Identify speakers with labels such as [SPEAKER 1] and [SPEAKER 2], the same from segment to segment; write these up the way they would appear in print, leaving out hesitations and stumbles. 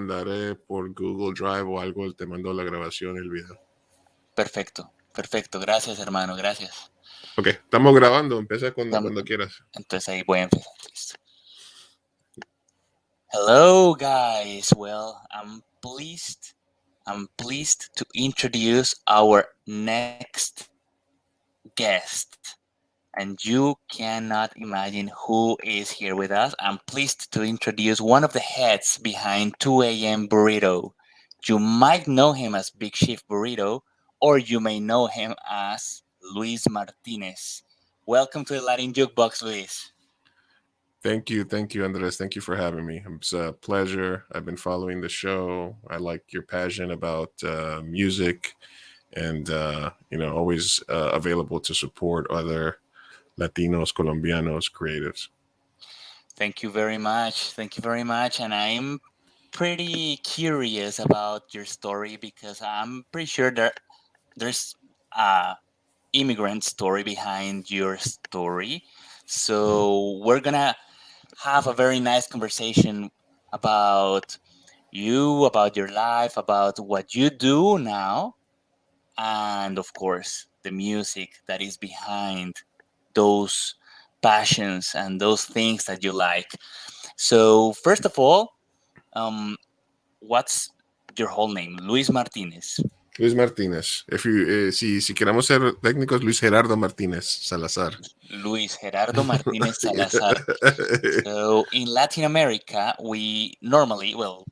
[SPEAKER 1] mandaré por Google Drive o algo, te mando la grabación y el video.
[SPEAKER 2] Perfecto, perfecto. Gracias, hermano, gracias.
[SPEAKER 1] Ok, estamos grabando, empieza cuando quieras.
[SPEAKER 2] Entonces ahí voy a empezar. Listo. Hello, guys. Well, I'm pleased to introduce our next guest. And you cannot imagine who is here with us. I'm pleased to introduce one of the heads behind 2 a.m. Burrito. You might know him as Big Chief Burrito, or you may know him as Luis Martinez. Welcome to the Latin Jukebox, Luis.
[SPEAKER 1] Thank you, Andres. Thank you for having me. It's a pleasure. I've been following the show. I like your passion about music, and always available to support other Latinos, Colombianos, creatives.
[SPEAKER 2] Thank you very much. Thank you very much. And I'm pretty curious about your story because I'm pretty sure there's a immigrant story behind your story. So we're gonna have a very nice conversation about you, about your life, about what you do now, and of course, the music that is behind those passions and those things that you like. So, first of all, um, what's your whole name? Luis Martinez.
[SPEAKER 1] Luis Martínez. Si queremos ser técnicos, Luis Gerardo Martínez Salazar.
[SPEAKER 2] Luis Gerardo Martinez Salazar. So in Latin America, we normally, well,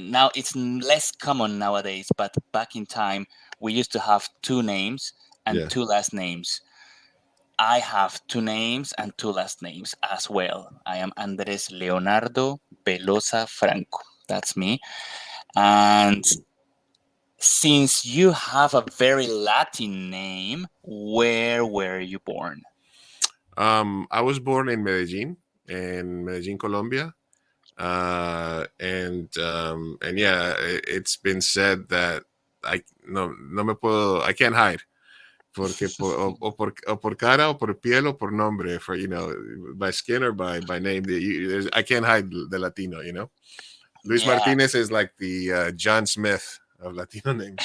[SPEAKER 2] now it's less common nowadays, but back in time, we used to have two names and
[SPEAKER 1] Yeah.
[SPEAKER 2] two last names. I have two names and two last names as well. I am Andres Leonardo Velosa Franco. That's me. And since you have a very Latin name, where were you born?
[SPEAKER 1] I was born in Medellin, Colombia. And yeah, it's been said that I can't hide porque por cara o por piel o por nombre, for by skin or by name. I can't hide the Latino. Luis
[SPEAKER 2] Yeah.
[SPEAKER 1] Martinez is like the John Smith of Latino names.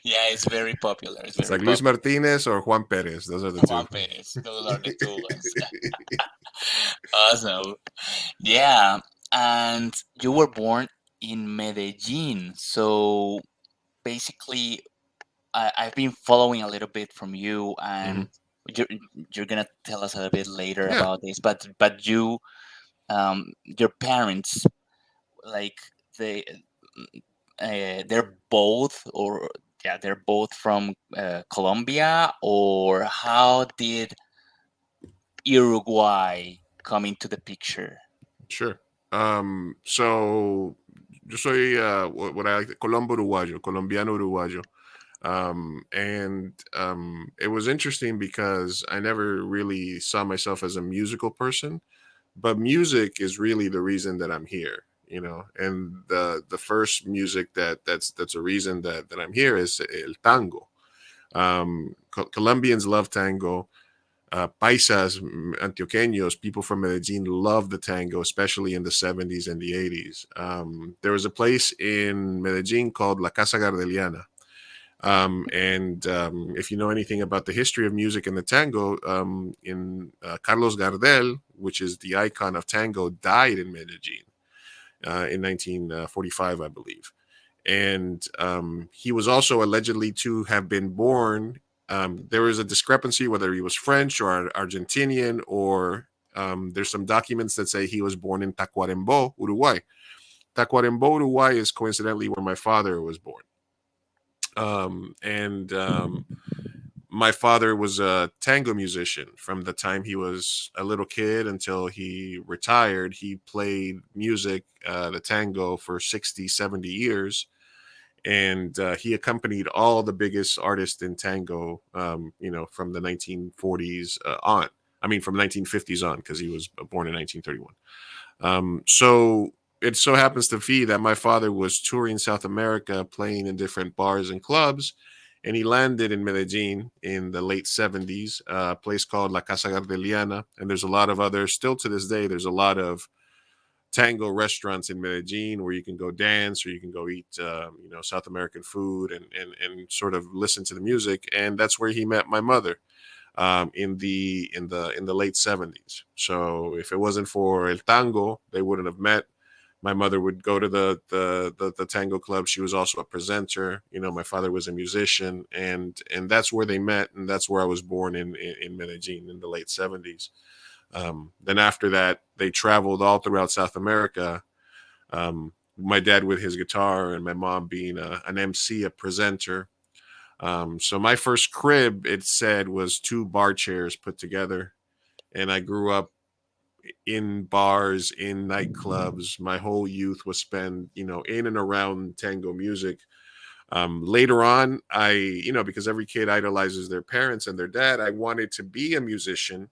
[SPEAKER 2] Yeah, it's very popular. It's
[SPEAKER 1] It's
[SPEAKER 2] very
[SPEAKER 1] like Luis
[SPEAKER 2] popular.
[SPEAKER 1] Martinez or Juan Perez. Those are the two.
[SPEAKER 2] Juan Perez. Those are the two ones. Awesome. Yeah. And you were born in Medellin. So basically, I've been following a little bit from you,
[SPEAKER 1] Mm-hmm.
[SPEAKER 2] and you're, you're gonna tell us a little bit later
[SPEAKER 1] Yeah.
[SPEAKER 2] about this. But your parents, like they they're both, or yeah, they're both from Colombia, or how did Uruguay come into the picture?
[SPEAKER 1] Sure. So yo soy what I like Colombo Uruguayo, Colombiano Uruguayo. And it was interesting because I never really saw myself as a musical person, but music is really the reason that I'm here, And the first music that's a reason that I'm here is el tango. Colombians love tango. Paisas, Antioqueños, people from Medellin love the tango, especially in the 70s and the 80s. There was a place in Medellin called La Casa Gardeliana. And if you know anything about the history of music and the tango, in Carlos Gardel, which is the icon of tango, died in Medellin in 1945, I believe. And he was also allegedly to have been born. There was a discrepancy whether he was French or Argentinian, or there's some documents that say he was born in Tacuarembó, Uruguay. Tacuarembó, Uruguay is coincidentally where my father was born. And my father was a tango musician from the time he was a little kid until he retired. He played music, the tango, for 60, 70 years. And he accompanied all the biggest artists in tango, from the 1940s on. I mean, from 1950s on, because he was born in 1931. So it so happens to be that my father was touring South America, playing in different bars and clubs, and he landed in Medellin in the late 70s, a place called La Casa Gardeliana. And there's a lot of others, still to this day, there's a lot of tango restaurants in Medellin where you can go dance or you can go eat, South American food and sort of listen to the music. And that's where he met my mother in the late 70s. So if it wasn't for el tango, they wouldn't have met. My mother would go to the tango club. She was also a presenter. My father was a musician, and that's where they met, and that's where I was born in Medellin in the late 70s. Then after that, they traveled all throughout South America. My dad with his guitar, and my mom being an MC, a presenter. So my first crib, it said, was two bar chairs put together, and I grew up in bars, in nightclubs. My whole youth was spent, in and around tango music. Later on, because every kid idolizes their parents and their dad, I wanted to be a musician,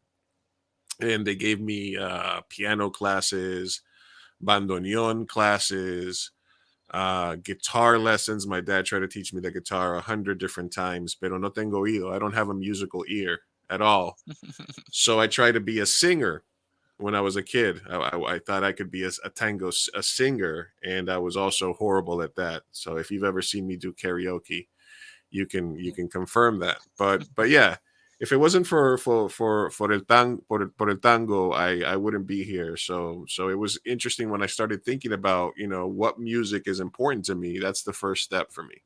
[SPEAKER 1] and they gave me piano classes, bandoneon classes, guitar lessons. My dad tried to teach me the guitar 100 different times, pero no tengo oído. I don't have a musical ear at all. So I tried to be a singer when I was a kid. I thought I could be a singer, and I was also horrible at that. So if you've ever seen me do karaoke, you can confirm that. But yeah, if it wasn't for el tango, I wouldn't be here. So it was interesting when I started thinking about what music is important to me. That's the first step for me.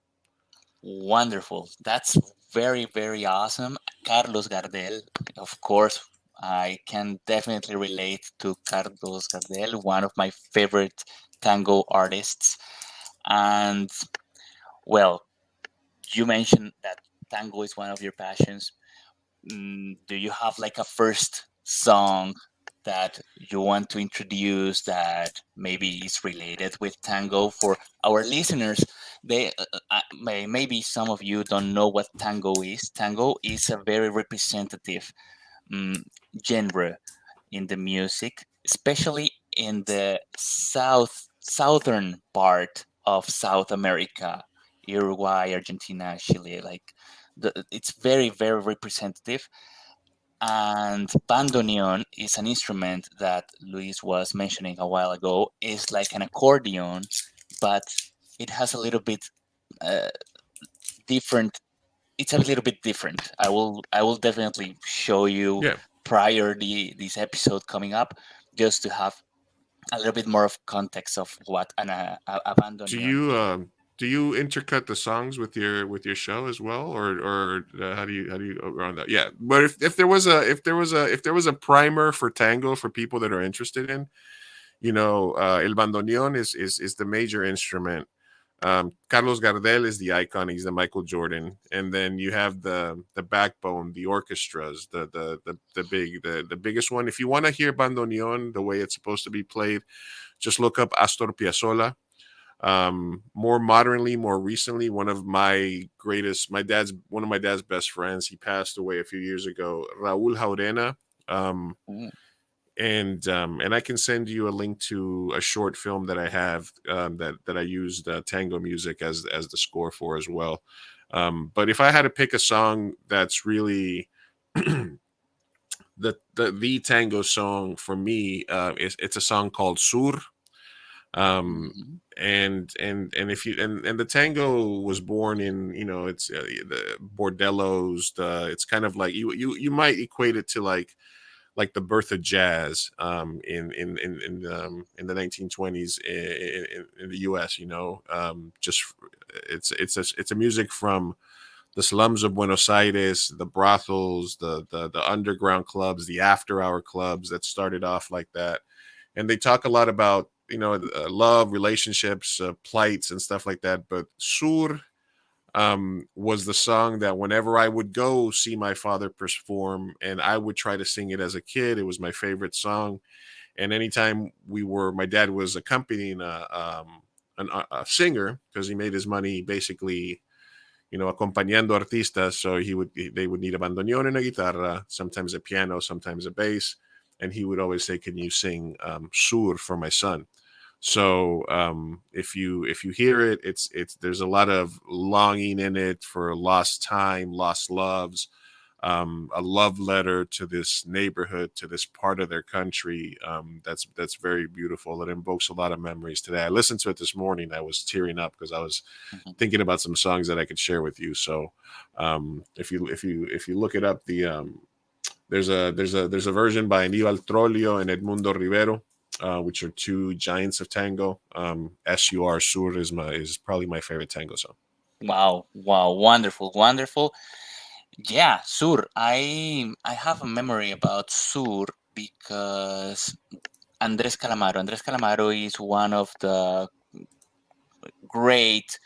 [SPEAKER 2] Wonderful. That's very, very awesome. Carlos Gardel, of course, I can definitely relate to Carlos Gardel, one of my favorite tango artists. And well, you mentioned that tango is one of your passions. Do you have like a first song that you want to introduce that maybe is related with tango for our listeners? They maybe some of you don't know what tango is. Tango is a very representative um, genre in the music, especially in the southern part of South America, Uruguay, Argentina, Chile. It's very, very representative. And bandoneon is an instrument that Luis was mentioning a while ago. Is like an accordion, but it has a little bit uh, different. It's a little bit different. I will definitely show you
[SPEAKER 1] Yeah.
[SPEAKER 2] prior this episode coming up, just to have a little bit more of context of what a
[SPEAKER 1] Do
[SPEAKER 2] bandoneon
[SPEAKER 1] you
[SPEAKER 2] is.
[SPEAKER 1] intercut the songs with your show as well, or how do you go around that? Yeah, but if there was a primer for tango for people that are interested in, el bandoneon is the major instrument. Carlos Gardel is the icon. He's the Michael Jordan, and then you have the backbone, the orchestras, the biggest one. If you want to hear bandoneon the way it's supposed to be played, just look up Astor Piazzolla. More modernly, more recently, one of my dad's best friends, he passed away a few years ago, Raul Jaurena. Um,
[SPEAKER 2] Ooh.
[SPEAKER 1] and I can send you a link to a short film that I have, that I used tango music as the score for as well. But if I had to pick a song that's really the tango song for me, it's a song called Sur. um
[SPEAKER 2] Mhm.
[SPEAKER 1] and if you and the tango was born in, it's the bordellos. It's kind of like you might equate it to like the birth of jazz, in the 1920s in the US. Just it's a music from the slums of Buenos Aires, the brothels, the underground clubs, the after hour clubs that started off like that. And they talk a lot about, love, relationships, plights, and stuff like that. But Sur, was the song that whenever I would go see my father perform, and I would try to sing it as a kid, it was my favorite song. And anytime my dad was accompanying a singer, because he made his money basically, acompañando artistas. So they would need a bandoneon and a guitarra, sometimes a piano, sometimes a bass, and he would always say, "Can you sing Sur for my son?" So if you hear it, it's there's a lot of longing in it for lost time, lost loves. a love letter to this neighborhood, to this part of their country. That's very beautiful. It invokes a lot of memories today. I listened to it this morning. I was tearing up because I was
[SPEAKER 2] Mhm.
[SPEAKER 1] thinking about some songs that I could share with you. So if you look it up, there's a version by Aníbal Trollio and Edmundo Rivero, which are two giants of tango. Sur Sur is probably my favorite tango song.
[SPEAKER 2] Wow, wow, wonderful, wonderful. Yeah, Sur. I have a memory about Sur because Andrés Calamaro is one of the great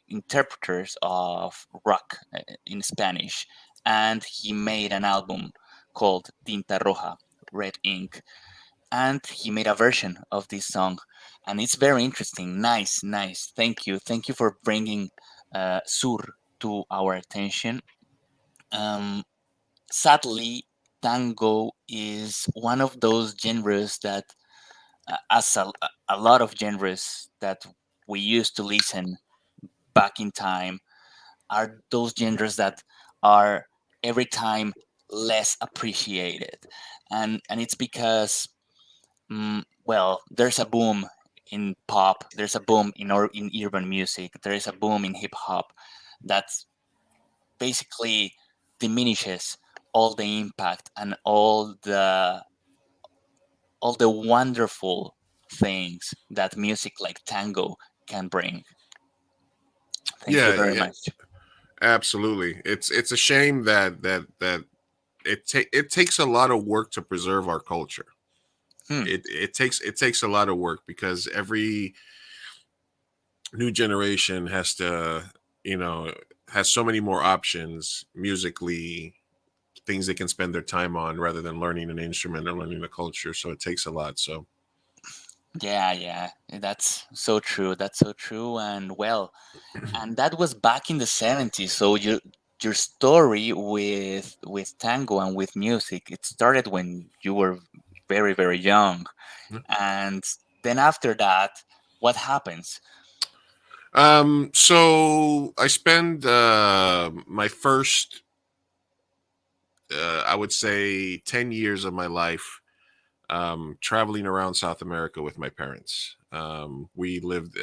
[SPEAKER 2] interpreters of rock in Spanish, and he made an album called Tinta Roja, Red Ink, and he made a version of this song, and it's very interesting. Nice, nice. Thank you for bringing Sur to our attention. Um, Sadly, tango is one of those genres that, as a lot of genres that we used to listen back in time, are those genres that are every time less appreciated, and it's because, well, there's a boom in pop, there's a boom in urban music, there is a boom in hip hop that basically diminishes all the impact and all the wonderful things that music like tango can bring. Thank you
[SPEAKER 1] Yeah,
[SPEAKER 2] very
[SPEAKER 1] yeah,
[SPEAKER 2] much.
[SPEAKER 1] absolutely. It's a shame that it takes a lot of work to preserve our culture.
[SPEAKER 2] Hmm.
[SPEAKER 1] It takes a lot of work because every new generation has to, you know, has so many more options musically, things they can spend their time on rather than learning an instrument or learning a culture. So it takes a lot. So
[SPEAKER 2] Yeah, yeah, that's so true. That's so true. And well, and that was back in the 70s. So your story with tango and with music, it started when you were very, very young. And then after that, what happens?
[SPEAKER 1] so I spend my first I would say 10 years of my life traveling around South America with my parents. I lived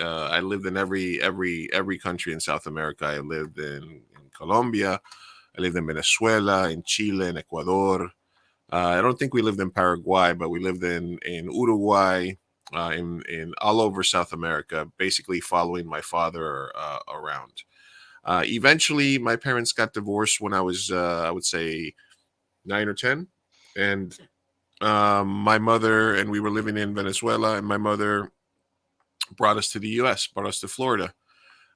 [SPEAKER 1] in every country in South America. I lived in Colombia. I lived in Venezuela, in Chile, in Ecuador. I don't think we lived in Paraguay, but we lived in Uruguay, in all over South America, basically following my father around. Eventually, my parents got divorced when I was, I would say, 9 or 10, and my mother and we were living in Venezuela, and my mother brought us to the U.S., brought us to Florida,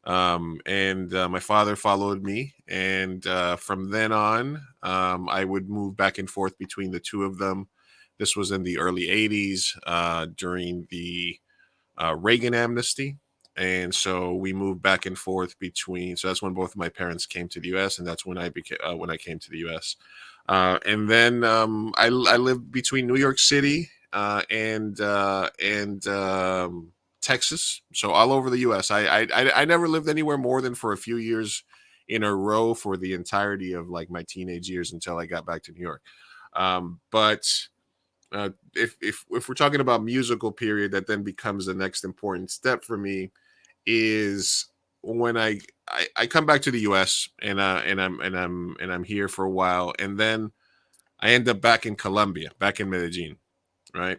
[SPEAKER 1] and my father followed me, and from then on, I would move back and forth between the two of them. This was in the early '80s during the Reagan amnesty. And so we moved back and forth between. So that's when both of my parents came to the U.S., and that's when I came to the U.S. And then I lived between New York City and Texas, so all over the U.S. I never lived anywhere more than for a few years in a row for the entirety of like my teenage years until I got back to New York. But if we're talking about musical period, that then becomes the next important step for me is when I come back to the U.S. and I'm here for a while, and then I end up back in Colombia, back in Medellin, right?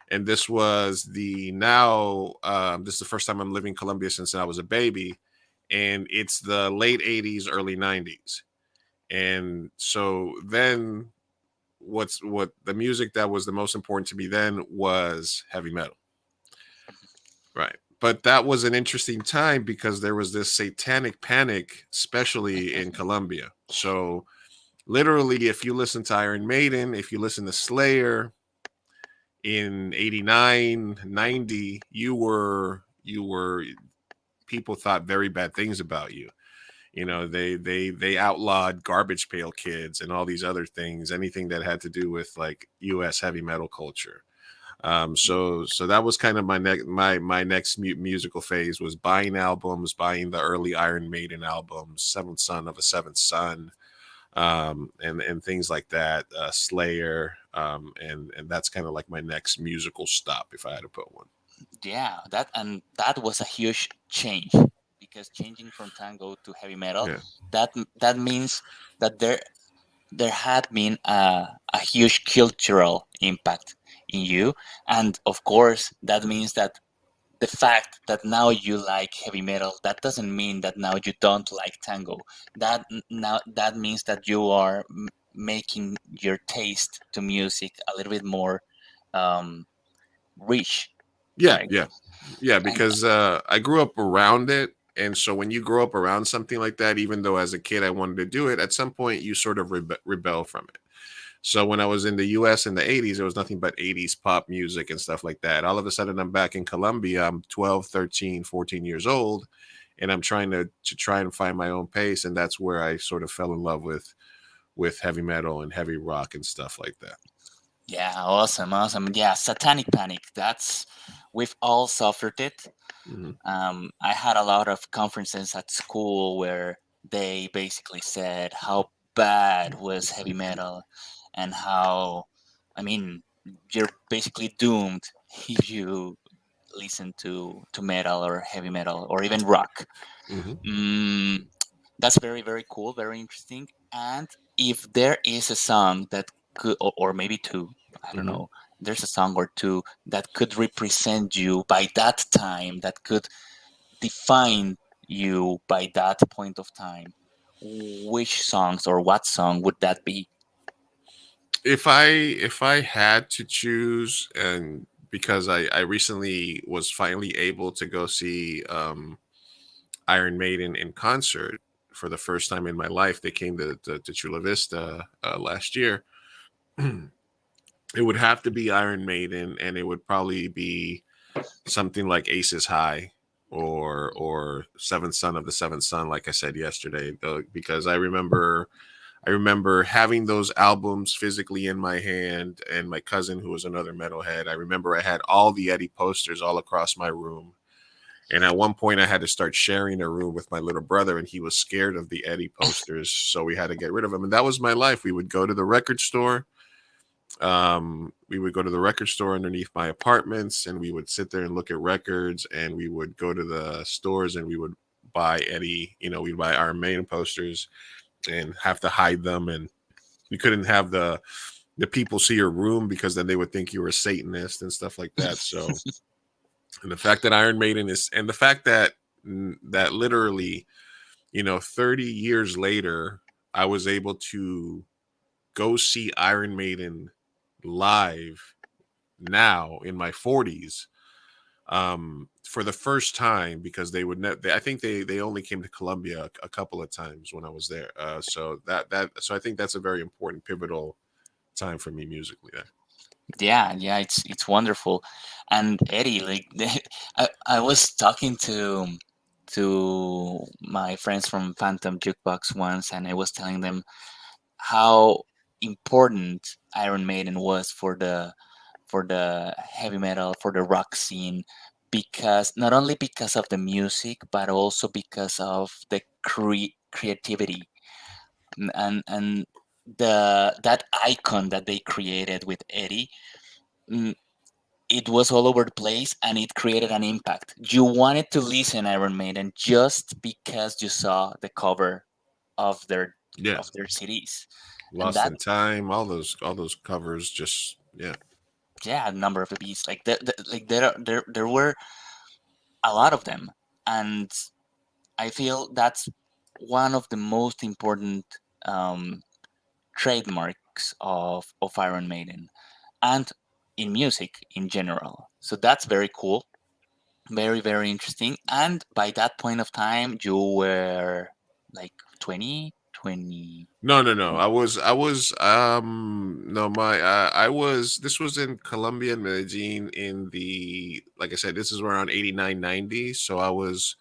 [SPEAKER 1] And this is the first time I'm living in Colombia since I was a baby, and it's the late '80s, early '90s, and so then what the music that was the most important to me then was heavy metal, right? But that was an interesting time because there was this satanic panic, especially in Colombia. So literally, if you listen to Iron Maiden, if you listen to Slayer in '89, '90, you were people thought very bad things about you. You know, they outlawed Garbage Pail Kids and all these other things, anything that had to do with like US heavy metal culture. So that was kind of my next musical phase was buying albums, buying the early Iron Maiden albums, Seventh Son of a Seventh Son, and things like that. Slayer, and that's kind of like my next musical stop if I had to put one.
[SPEAKER 2] Yeah, that was a huge change, because changing from tango to heavy metal,
[SPEAKER 1] Yeah,
[SPEAKER 2] that means that there had been a huge cultural impact in you. And of course that means that the fact that now you like heavy metal, that doesn't mean that now you don't like tango. Now that means that you are making your taste to music a little bit more um, rich,
[SPEAKER 1] yeah,
[SPEAKER 2] right?
[SPEAKER 1] yeah, yeah.
[SPEAKER 2] And
[SPEAKER 1] Because I grew up around it, and so when you grow up around something like that, even though as a kid I wanted to do it, at some point you sort of rebel from it. So when I was in the US in the 80s, there was nothing but 80s pop music and stuff like that. All of a sudden, I'm back in Colombia. I'm 12, 13, 14 years old, and I'm trying to try and find my own pace. And that's where I sort of fell in love with heavy metal and heavy rock and stuff like that.
[SPEAKER 2] yeah, awesome, awesome. Yeah, satanic panic. That's we've all suffered it.
[SPEAKER 1] Hmm.
[SPEAKER 2] I had a lot of conferences at school where they basically said how bad was heavy metal, and how, I mean, you're basically doomed if you listen to metal or heavy metal or even rock.
[SPEAKER 1] Hmm.
[SPEAKER 2] Mm, that's very, very cool, very interesting. And if there is a song that could, or maybe two, I don't
[SPEAKER 1] Hmm.
[SPEAKER 2] know, there's a song or two that could represent you by that time, that could define you by that point of time, which songs or what song would that be?
[SPEAKER 1] If I had to choose, and because I recently was finally able to go see Iron Maiden in concert for the first time in my life. They came to Chula Vista last year. It would have to be Iron Maiden, and it would probably be something like Aces High or Seventh Son of the Seventh Son, like I said yesterday, though, because I remember having those albums physically in my hand, and my cousin, who was another metalhead, I remember I had all the Eddie posters all across my room. And at one point, I had to start sharing a room with my little brother, and he was scared of the Eddie posters, so we had to get rid of them. And that was my life. We would go to the record store. We would go to the record store underneath my apartments, and we would sit there and look at records. And we would go to the stores, and we would buy Eddie. We'd buy our main posters and have to hide them. And you couldn't have the people see your room because then they would think you were a Satanist and stuff like that. So, and the fact that Iron Maiden is, and the fact that literally, 30 years later, I was able to go see Iron Maiden live now in my 40s, for the first time, because they would I think they only came to Colombia a couple of times when I was there. So I think that's a very important pivotal time for me musically there.
[SPEAKER 2] Yeah, yeah, it's wonderful. And Eddie, like, I was talking to my friends from Phantom Jukebox once, and I was telling them how important Iron Maiden was for the heavy metal, for the rock scene, because not only because of the music, but also because of the creativity, and the that icon that they created with Eddie. mm, it was all over the place, and it created an impact. You wanted to listen Iron Maiden just because you saw the cover of their
[SPEAKER 1] Yeah,
[SPEAKER 2] of their CDs. And
[SPEAKER 1] Lost
[SPEAKER 2] that,
[SPEAKER 1] in Time, all those covers, just yeah.
[SPEAKER 2] yeah, a number of EPs, like like there were a lot of them. And I feel that's one of the most important um, trademarks of Iron Maiden, and in music in general. So that's very cool, very, very interesting. And by that point of time, you were like 20, 20.
[SPEAKER 1] No, no, no. No, I was, this was in Colombia and Medellin in the, like I said, this is around 89, 90. So I was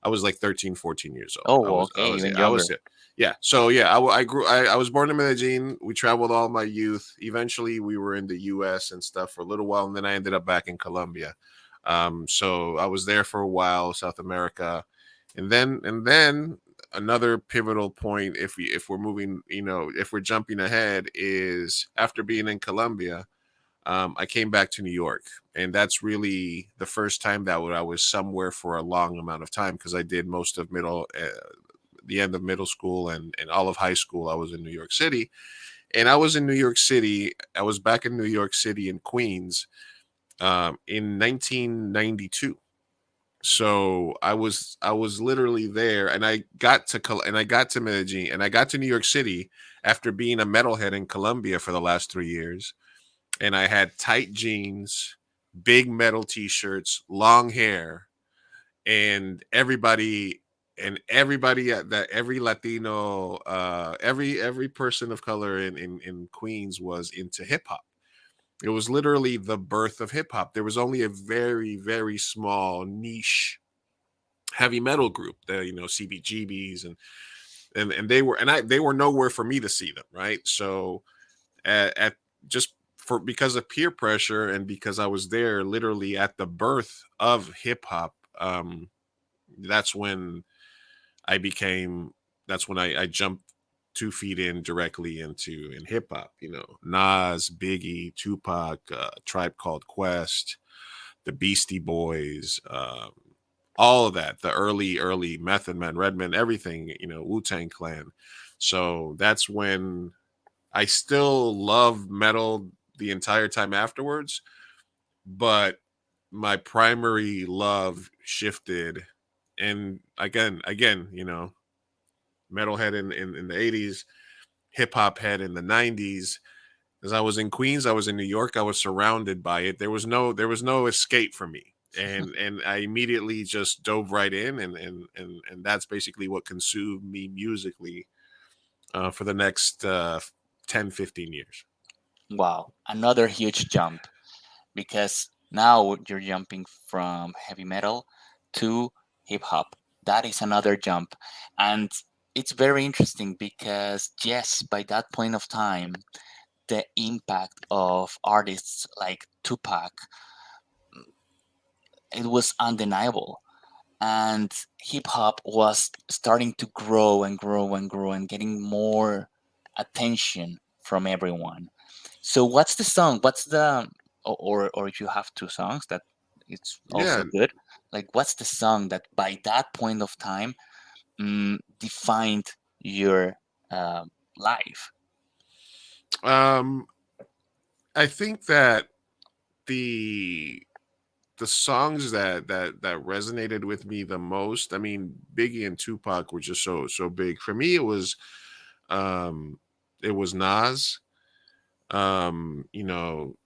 [SPEAKER 1] like 13, 14 years old. I
[SPEAKER 2] Oh,
[SPEAKER 1] was, I
[SPEAKER 2] okay,
[SPEAKER 1] was,
[SPEAKER 2] even
[SPEAKER 1] yeah, I
[SPEAKER 2] younger.
[SPEAKER 1] was, yeah. Yeah. So yeah, I was born in Medellin. We traveled all my youth. Eventually we were in the US and stuff for a little while. And then I ended up back in Colombia. So I was there for a while, South America. And then another pivotal point, if we're moving, if we're jumping ahead, is after being in Colombia, I came back to New York, and that's really the first time that I was somewhere for a long amount of time, because I did most of the end of middle school and all of high school. I was in New York City, and I was in New York City. I was back in New York City in Queens in 1992. So I was literally there, and I got to Medellin, and I got to New York City after being a metalhead in Colombia for the last 3 years, and I had tight jeans, big metal t-shirts, long hair, and everybody at that every Latino, every person of color in Queens was into hip hop. It was literally the birth of hip hop. There was only a very, very small niche heavy metal group, the CBGBs, and they were nowhere for me to see them, right? So at just for because of peer pressure, and because I was there literally at the birth of hip hop, that's when I became that's when I jumped 2 feet in directly in hip hop. Nas, Biggie, Tupac, Tribe Called Quest, the Beastie Boys, all of that, the early Method Man, Redman, everything, Wu Tang Clan. So that's when I still love metal the entire time afterwards, but my primary love shifted. And again, metalhead in the 80s, hip hop head in the 90s. As I was in Queens, I was in New York, I was surrounded by it. There was no escape for me. And I immediately just dove right in, and that's basically what consumed me musically for the next 10, 15 years.
[SPEAKER 2] Wow, another huge jump, because now you're jumping from heavy metal to hip hop. That is another jump. And it's very interesting because, yes, by that point of time, the impact of artists like Tupac, it was undeniable. And hip hop was starting to grow and grow and grow and getting more attention from everyone. So what's the song? What's the or if you have two songs, that it's also
[SPEAKER 1] Yeah.
[SPEAKER 2] good. Like, what's the song that by that point of time defined your life?
[SPEAKER 1] Um, I think that the the songs that resonated with me the most, I mean, Biggie and Tupac were just so big. For me, um it was Nas. You know,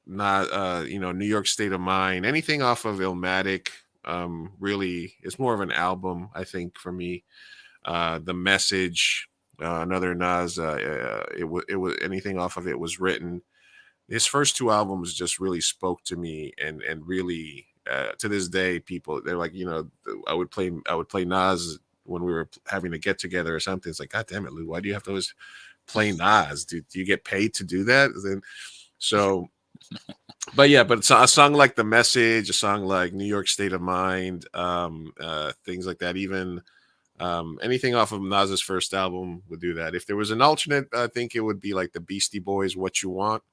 [SPEAKER 1] not New York State of Mind, anything off of Illmatic. Really, it's more of an album, I think, for me. The Message, another Nas. It was anything off of it was written. His first two albums just really spoke to me, and really, to this day, people, they're like, I would play Nas when we were having a get together or something. It's like, God damn it, Lou, why do you have to always play Nas? Do you get paid to do that? And so, but yeah, but it's a song like The Message, a song like New York State of Mind, things like that. Even anything off of Nas's first album would do that. If there was an alternate, I think it would be like the Beastie Boys, "What You Want."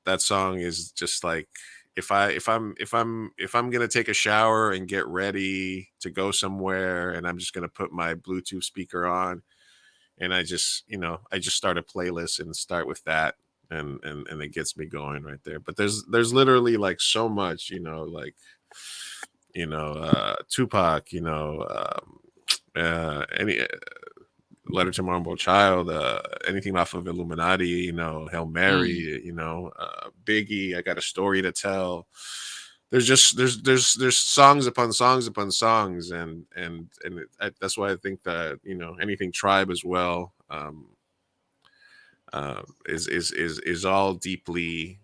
[SPEAKER 1] That song is just like, if I'm gonna take a shower and get ready to go somewhere, and I'm just gonna put my Bluetooth speaker on, and I just start a playlist and start with that, and it gets me going right there. But there's literally like so much, like, Tupac, any Letter to Marble Child, anything off of Illuminati, Hail
[SPEAKER 2] Mm.
[SPEAKER 1] Mary, Biggie, I Got a Story to Tell. There's just there's songs upon songs upon songs, that's why I think that, anything Tribe as well, is all deeply,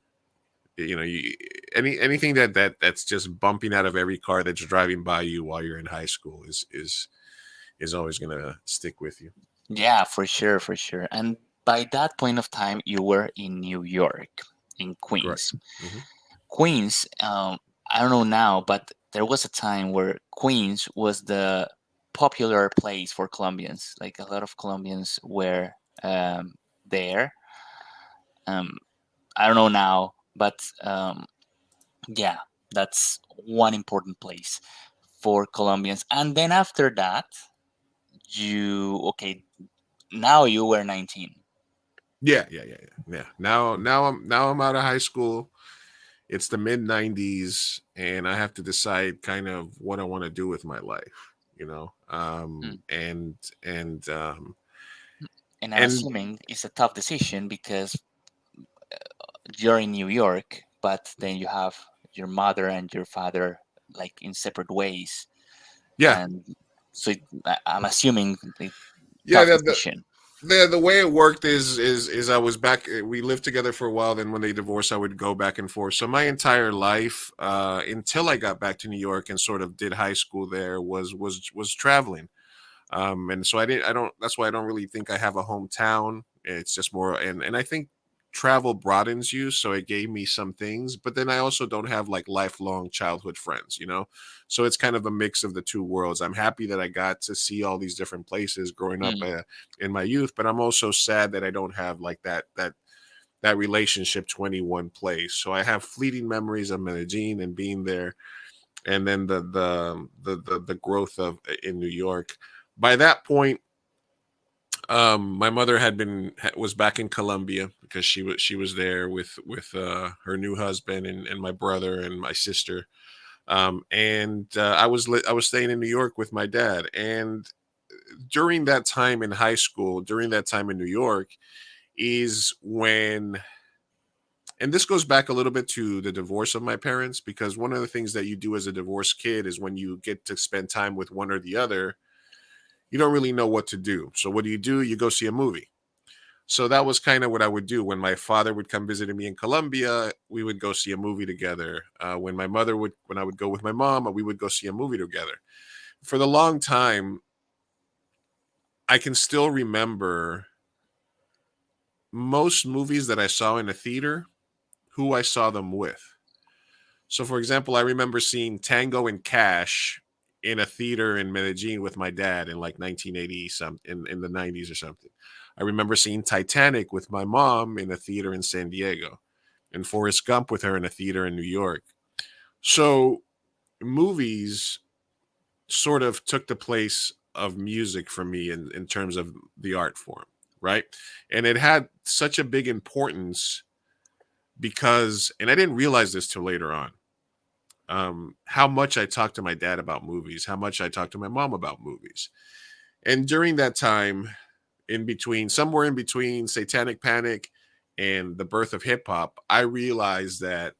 [SPEAKER 1] you, anything that's just bumping out of every car that's driving by you while you're in high school is always gonna stick with you.
[SPEAKER 2] Yeah, for sure, for sure. And by that point of time, you were in New York, in
[SPEAKER 1] Right.
[SPEAKER 2] Queens.
[SPEAKER 1] Hmm.
[SPEAKER 2] Queens, I don't know now, but there was a time where Queens was the popular place for Colombians. Like a lot of Colombians were there. Um, I don't know now, but yeah, that's one important place for Colombians. And then after that, you okay? Now you were 19.
[SPEAKER 1] Yeah. Now I'm out of high school. It's the mid '90s, and I have to decide kind of what I want to do with my life. You know,
[SPEAKER 2] Mm.
[SPEAKER 1] and
[SPEAKER 2] And I'm
[SPEAKER 1] and
[SPEAKER 2] assuming it's a tough decision because you're in New York, but then you have your mother and your father like in separate ways,
[SPEAKER 1] yeah,
[SPEAKER 2] and so I'm assuming a
[SPEAKER 1] yeah.
[SPEAKER 2] tough decision.
[SPEAKER 1] The way it worked is I was back. We lived together for a while. Then when they divorced, I would go back and forth. So my entire life, until I got back to New York and sort of did high school there, was traveling. And so I don't, that's why I don't really think I have a hometown. It's just more, and I think travel broadens you. So it gave me some things, but then I also don't have like lifelong childhood friends, you know? So it's kind of a mix of the two worlds. I'm happy that I got to see all these different places growing up
[SPEAKER 2] Mm,
[SPEAKER 1] in my youth, but I'm also sad that I don't have like that relationship to any one place. So I have fleeting memories of Medellin and being there, and then the growth of in New York. By that point, my mother was back in Colombia because she was there with her new husband and my brother and my sister. And I was staying in New York with my dad. And during that time in high school, during that time in New York, is when, and this goes back a little bit to the divorce of my parents, because one of the things that you do as a divorced kid is when you get to spend time with one or the other, you don't really know what to do. So what do? You go see a movie. So that was kind of what I would do when my father would come visit me in Colombia. We would go see a movie together. When I would go with my mom, we would go see a movie together. For the long time, I can still remember most movies that I saw in a theater, who I saw them with. So, for example, I remember seeing Tango and Cash in a theater in Medellin with my dad in like 1980 some in the 90s or something. I remember seeing Titanic with my mom in a theater in San Diego, and Forrest Gump with her in a theater in New York. So, movies sort of took the place of music for me in terms of the art form, right? And it had such a big importance because, and I didn't realize this till later on, how much I talked to my dad about movies, how much I talked to my mom about movies. And during that time, somewhere in between Satanic Panic and the birth of hip hop, I realized that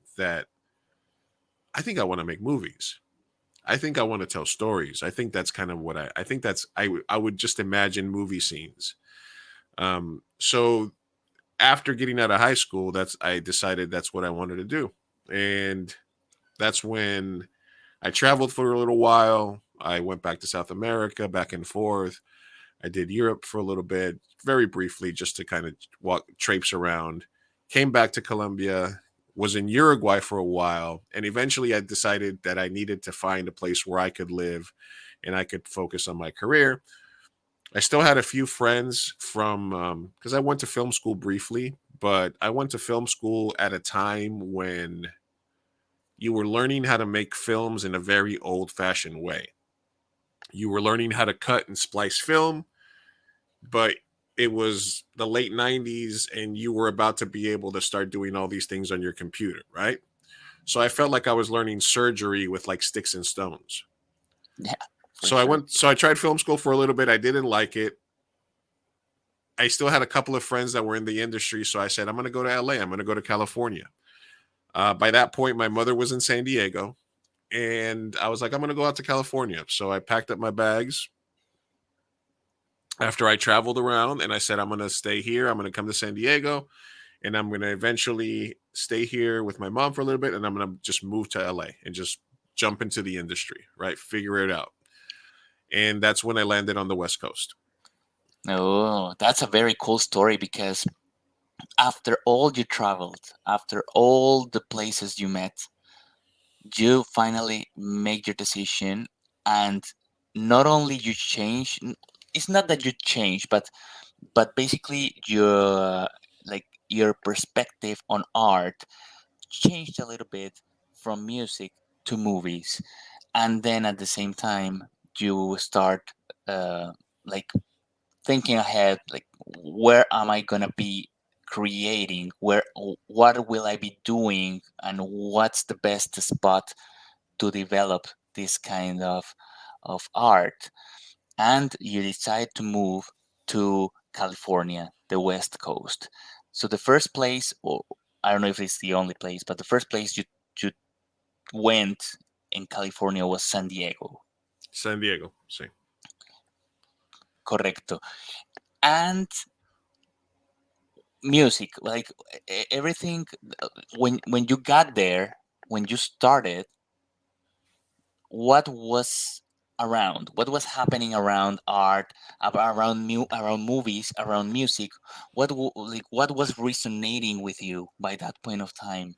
[SPEAKER 1] I think I want to make movies. I think I want to tell stories. I think that's kind of what I think that's I would just imagine movie scenes. So after getting out of high school, that's I decided that's what I wanted to do. And that's when I traveled for a little while. I went back to South America, back and forth. I did Europe for a little bit, very briefly, just to kind of traipse around. Came back to Colombia, was in Uruguay for a while, and eventually I decided that I needed to find a place where I could live and I could focus on my career. I still had a few friends from because I went to film school briefly, but I went to film school at a time when you were learning how to make films in a very old fashioned way. You were learning how to cut and splice film, but it was the late 90s and you were about to be able to start doing all these things on your computer, right? So I felt like I was learning surgery with like sticks and stones.
[SPEAKER 2] yeah, for sure.
[SPEAKER 1] So I tried film school for a little bit. I didn't like it. I still had a couple of friends that were in the industry. So I said, I'm going to go to LA. I'm going to go to California. By that point, my mother was in San Diego. And I was like, I'm going to go out to California. So I packed up my bags after I traveled around and I said, I'm going to stay here. I'm going to come to San Diego and I'm going to eventually stay here with my mom for a little bit. And I'm going to just move to LA and just jump into the industry, right? Figure it out. And that's when I landed on the West Coast.
[SPEAKER 2] Oh, that's a very cool story because after all you traveled, after all the places you met, you finally make your decision, and not only you change, it's not that you change, but basically your, like, your perspective on art changed a little bit from music to movies. And then at the same time you start, uh, like, thinking ahead, like, where am I gonna be creating, what will I be doing, and what's the best spot to develop this kind of art. And you decide to move to California, the West Coast. So the first place, or I don't know if it's the only place, but the first place you went in California was San Diego.
[SPEAKER 1] San Diego, sí.
[SPEAKER 2] Correcto. And music, like, everything, when you got there, when you started, what was around, what was happening around art, around movies, around music, like, what was resonating with you by that point of time?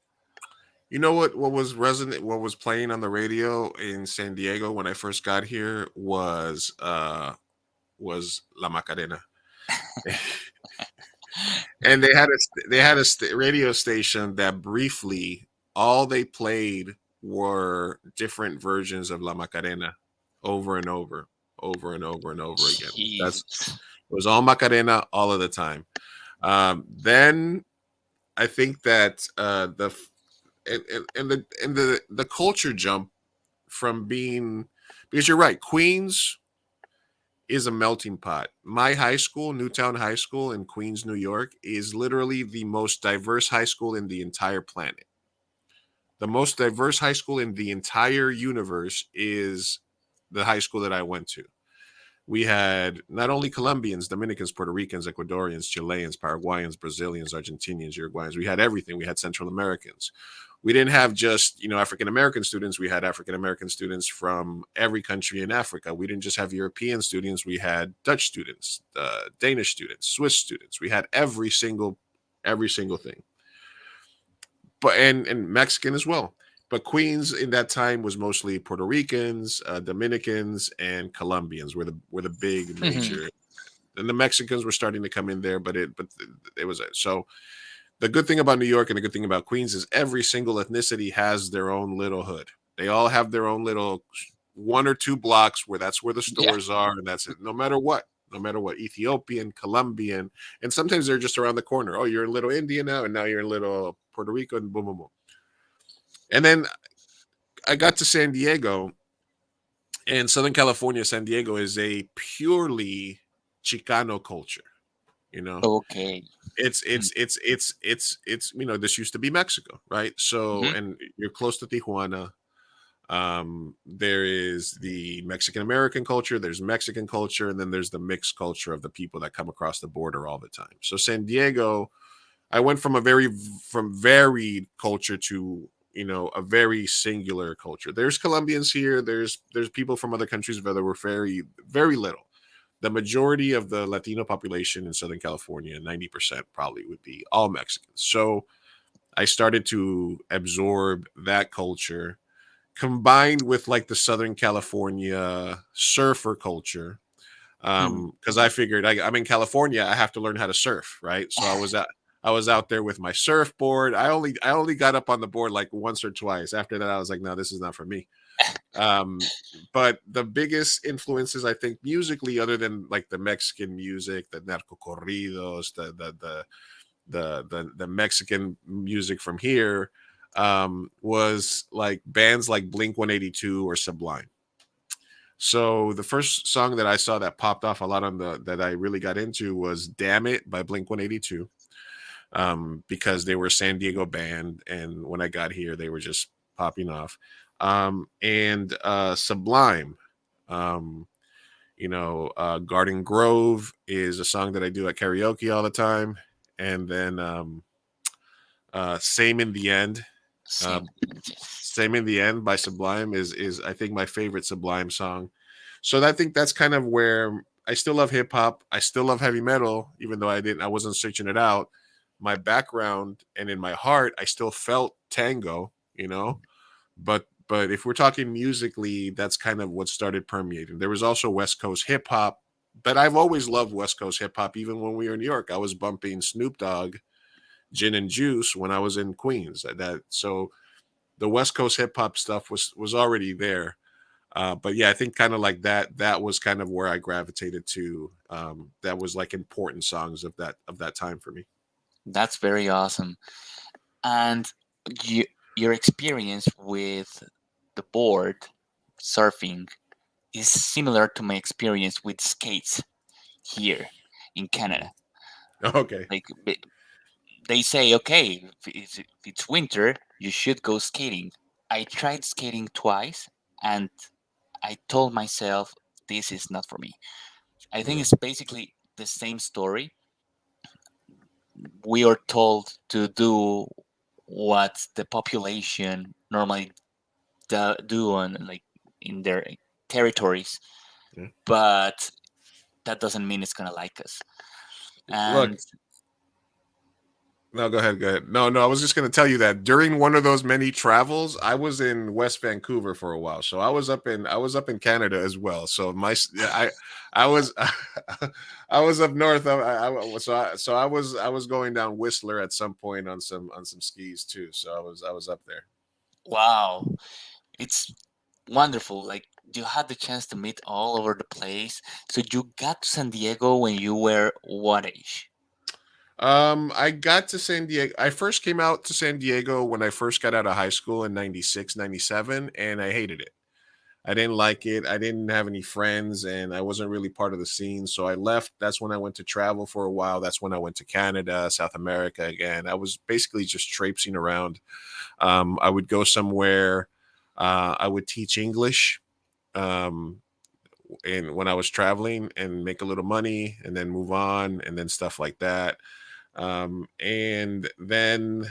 [SPEAKER 1] You know what was resonant what was playing on the radio in San Diego when I first got here was La Macarena. And they had a radio station that briefly all they played were different versions of La Macarena over and over and over and over again. That's
[SPEAKER 2] Jesus.
[SPEAKER 1] It was all Macarena all of the time. Then I think that the f- and the culture jump from being, because you're right, Queens is a melting pot. My high school, Newtown High School in Queens, New York, is literally the most diverse high school in the entire planet. The most diverse high school in the entire universe is the high school that I went to. We had not only Colombians, Dominicans, Puerto Ricans, Ecuadorians, Chileans, Paraguayans, Brazilians, Argentinians, Uruguayans. We had everything. We had Central Americans. We didn't have just, African American students. We had African American students from every country in Africa. We didn't just have European students. We had Dutch students, Danish students, Swiss students. We had every single thing, but and Mexican as well. But Queens in that time was mostly Puerto Ricans, Dominicans, and Colombians were the big
[SPEAKER 2] Mhm.
[SPEAKER 1] major, and the Mexicans were starting to come in there, but it was so. The good thing about New York and the good thing about Queens is every single ethnicity has their own little hood. They all have their own little one or two blocks where that's where the
[SPEAKER 2] Yeah.
[SPEAKER 1] stores are, and that's it. No matter what. No matter what, Ethiopian, Colombian, and sometimes they're just around the corner. Oh, you're in Little India now, and now you're in Little Puerto Rico, and boom, boom, boom. And then I got to San Diego, and Southern California, San Diego is a purely Chicano culture. You know,
[SPEAKER 2] Okay.
[SPEAKER 1] it's this used to be Mexico, right? So,
[SPEAKER 2] Hmm.
[SPEAKER 1] and you're close to Tijuana. There is the Mexican American culture, there's Mexican culture, and then there's the mixed culture of the people that come across the border all the time. So San Diego, I went from varied culture to a very singular culture. There's Colombians here. There's people from other countries, but there were very very little. The majority of the Latino population in Southern California, 90% probably would be all Mexicans. So I started to absorb that culture combined with like the Southern California surfer culture.
[SPEAKER 2] Hmm.
[SPEAKER 1] Because I figured I'm in California, I have to learn how to surf, right? So I was out there with my surfboard. I only got up on the board like once or twice. After that, I was like, no, this is not for me. Um, but the biggest influences, I think, musically, other than like the Mexican music, the narco corridos, the Mexican music from here, was like bands like Blink 182 or Sublime. So the first song that I saw that popped off a lot on the that I really got into was "Damn It" by Blink 182, because they were a San Diego band, and when I got here, they were just popping off. And Sublime, um, Garden Grove is a song that I do at karaoke all the time, and then Same in the End. Uh,
[SPEAKER 2] Same.
[SPEAKER 1] Same in the End by Sublime is I think my favorite Sublime song. So I think that's kind of where I still love hip hop. I still love heavy metal, even though I wasn't searching it out. My background and in my heart, I still felt tango, but But if we're talking musically, that's kind of what started permeating. There was also West Coast hip hop, but I've always loved West Coast hip hop. Even when we were in New York, I was bumping Snoop Dogg, Gin and Juice when I was in Queens. That so the West Coast hip hop stuff was already there. But yeah, I think kind of like that. That was kind of where I gravitated to. That was like important songs of that time for me.
[SPEAKER 2] That's very awesome. And you, your experience with the board surfing is similar to my experience with skates here in Canada.
[SPEAKER 1] Okay.
[SPEAKER 2] Like they say, okay, if it's winter, you should go skating. I tried skating twice, and I told myself this is not for me. I think
[SPEAKER 1] Yeah.
[SPEAKER 2] it's basically the same story. We are told to do what the population normally do on, like, in their territories,
[SPEAKER 1] Yeah.
[SPEAKER 2] but that doesn't mean it's gonna like us.
[SPEAKER 1] Look,
[SPEAKER 2] And
[SPEAKER 1] no, go ahead, go ahead. No, no, I was just going to tell you that during one of those many travels, I was in West Vancouver for a while. So I was up in Canada as well. So yeah, I was I was up north. I was going down Whistler at some point on some skis too. So I was up there.
[SPEAKER 2] wow, it's wonderful. Like, you had the chance to meet all over the place. So you got to San Diego when you were what age?
[SPEAKER 1] I got to San Diego. I first came out to San Diego when I first got out of high school in 96, 97, and I hated it. I didn't like it. I didn't have any friends and I wasn't really part of the scene. So I left. That's when I went to travel for a while. That's when I went to Canada, South America again. I was basically just traipsing around. I would go somewhere. I would teach English. Um, and when I was traveling and make a little money and then move on and then stuff like that. And then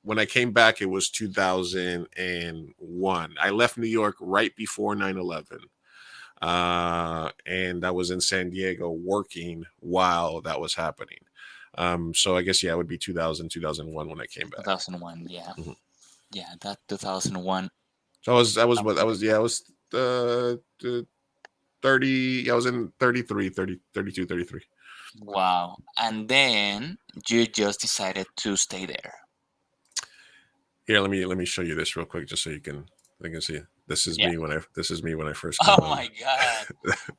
[SPEAKER 1] when I came back, it was 2001. I left New York right before 9/11. And I was in San Diego working while that was happening. So I guess, yeah, it would be 2000, 2001 when I came back.
[SPEAKER 2] 2001. Yeah,
[SPEAKER 1] Mhm.
[SPEAKER 2] yeah, that 2001.
[SPEAKER 1] So I was what I
[SPEAKER 2] Something.
[SPEAKER 1] was, yeah, I was 30, I was in 33, 30, 32, 33.
[SPEAKER 2] Wow. And then you just decided to stay there.
[SPEAKER 1] Here, let me show you this real quick, just so you can see.
[SPEAKER 2] Yeah.
[SPEAKER 1] This is me when I first came
[SPEAKER 2] Oh
[SPEAKER 1] out.
[SPEAKER 2] my God.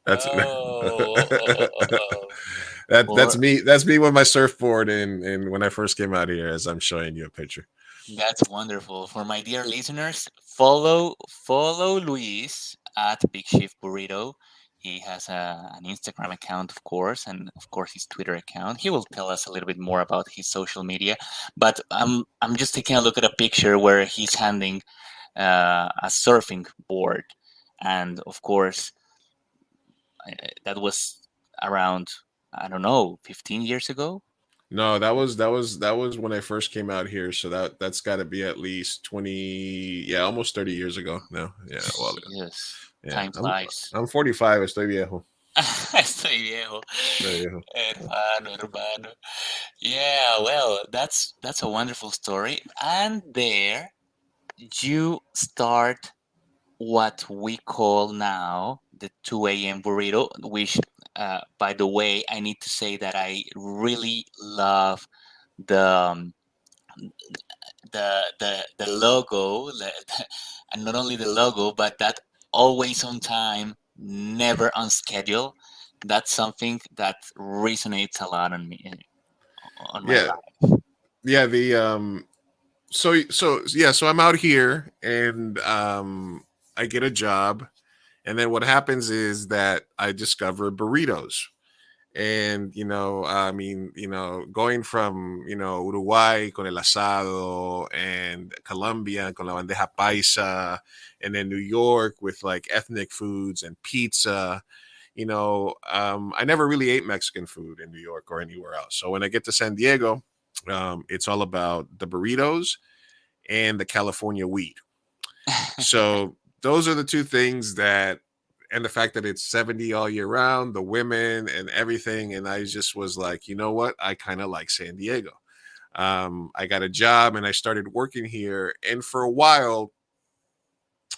[SPEAKER 1] That's
[SPEAKER 2] Oh, oh, oh, oh.
[SPEAKER 1] that's
[SPEAKER 2] For
[SPEAKER 1] me. That's me with my surfboard and when I first came out here, as I'm showing you a picture.
[SPEAKER 2] That's wonderful. For my dear listeners, follow Luis at Big Chief Burrito. He has an Instagram account, of course, and of course his Twitter account. He will tell us a little bit more about his social media. But I'm just taking a look at a picture where he's handing a surfing board, and of course that was around, I don't know, 15 years ago.
[SPEAKER 1] No, that was when I first came out here. So that's got to be at least 20, yeah, almost 30 years ago now. Yeah, well,
[SPEAKER 2] Yes,
[SPEAKER 1] yeah,
[SPEAKER 2] time flies.
[SPEAKER 1] I'm 45. Estoy viejo.
[SPEAKER 2] Estoy viejo.
[SPEAKER 1] Estoy viejo.
[SPEAKER 2] Hermano, hermano. Yeah, well, that's a wonderful story. And there you start what we call now the 2 a.m. burrito, which, by the way, I need to say that I really love the the logo, and not only the logo, but that always on time, never on schedule. That's something that resonates a lot on me, on my
[SPEAKER 1] Yeah,
[SPEAKER 2] life.
[SPEAKER 1] yeah. So I'm out here and I get a job, and then what happens is that I discover burritos. And I mean, going from Uruguay con el asado, and Colombia con la bandeja paisa, and then New York with like ethnic foods and pizza. I never really ate Mexican food in New York or anywhere else. So when I get to San Diego, it's all about the burritos and the California weed. So those are the two things that, and the fact that it's 70 all year round, the women and everything. And I just was like, you know what? I kind of like San Diego. I got a job and I started working here. And for a while,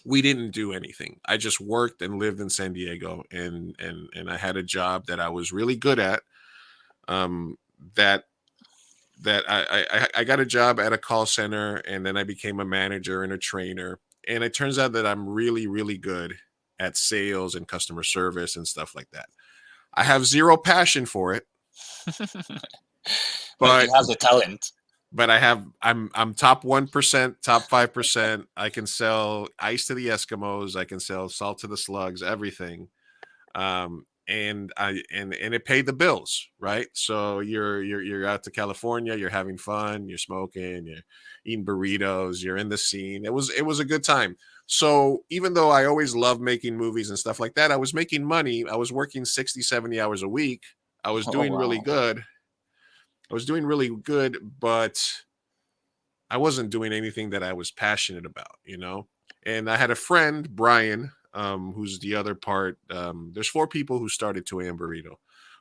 [SPEAKER 1] We didn't do anything. I just worked and lived in San Diego, and I had a job that I was really good at. Um, that that I got a job at a call center, and then I became a manager and a trainer. And it turns out that I'm really, really good at sales and customer service and stuff like that. I have zero passion for it,
[SPEAKER 2] But
[SPEAKER 1] but
[SPEAKER 2] you have the talent.
[SPEAKER 1] I'm top 1%, top 5%. I can sell ice to the Eskimos. I can sell salt to the slugs, everything. And it paid the bills, right? So you're out to California, you're having fun, you're smoking, you're eating burritos, you're in the scene. It was a good time. So even though I always loved making movies and stuff like that, I was making money. I was working 60, 70 hours a week. I was
[SPEAKER 2] Oh
[SPEAKER 1] doing really
[SPEAKER 2] wow.
[SPEAKER 1] good. I was doing really good, but I wasn't doing anything that I was passionate about. And I had a friend, Brian, who's the other part. There's four people who started 2 a.m. Burrito.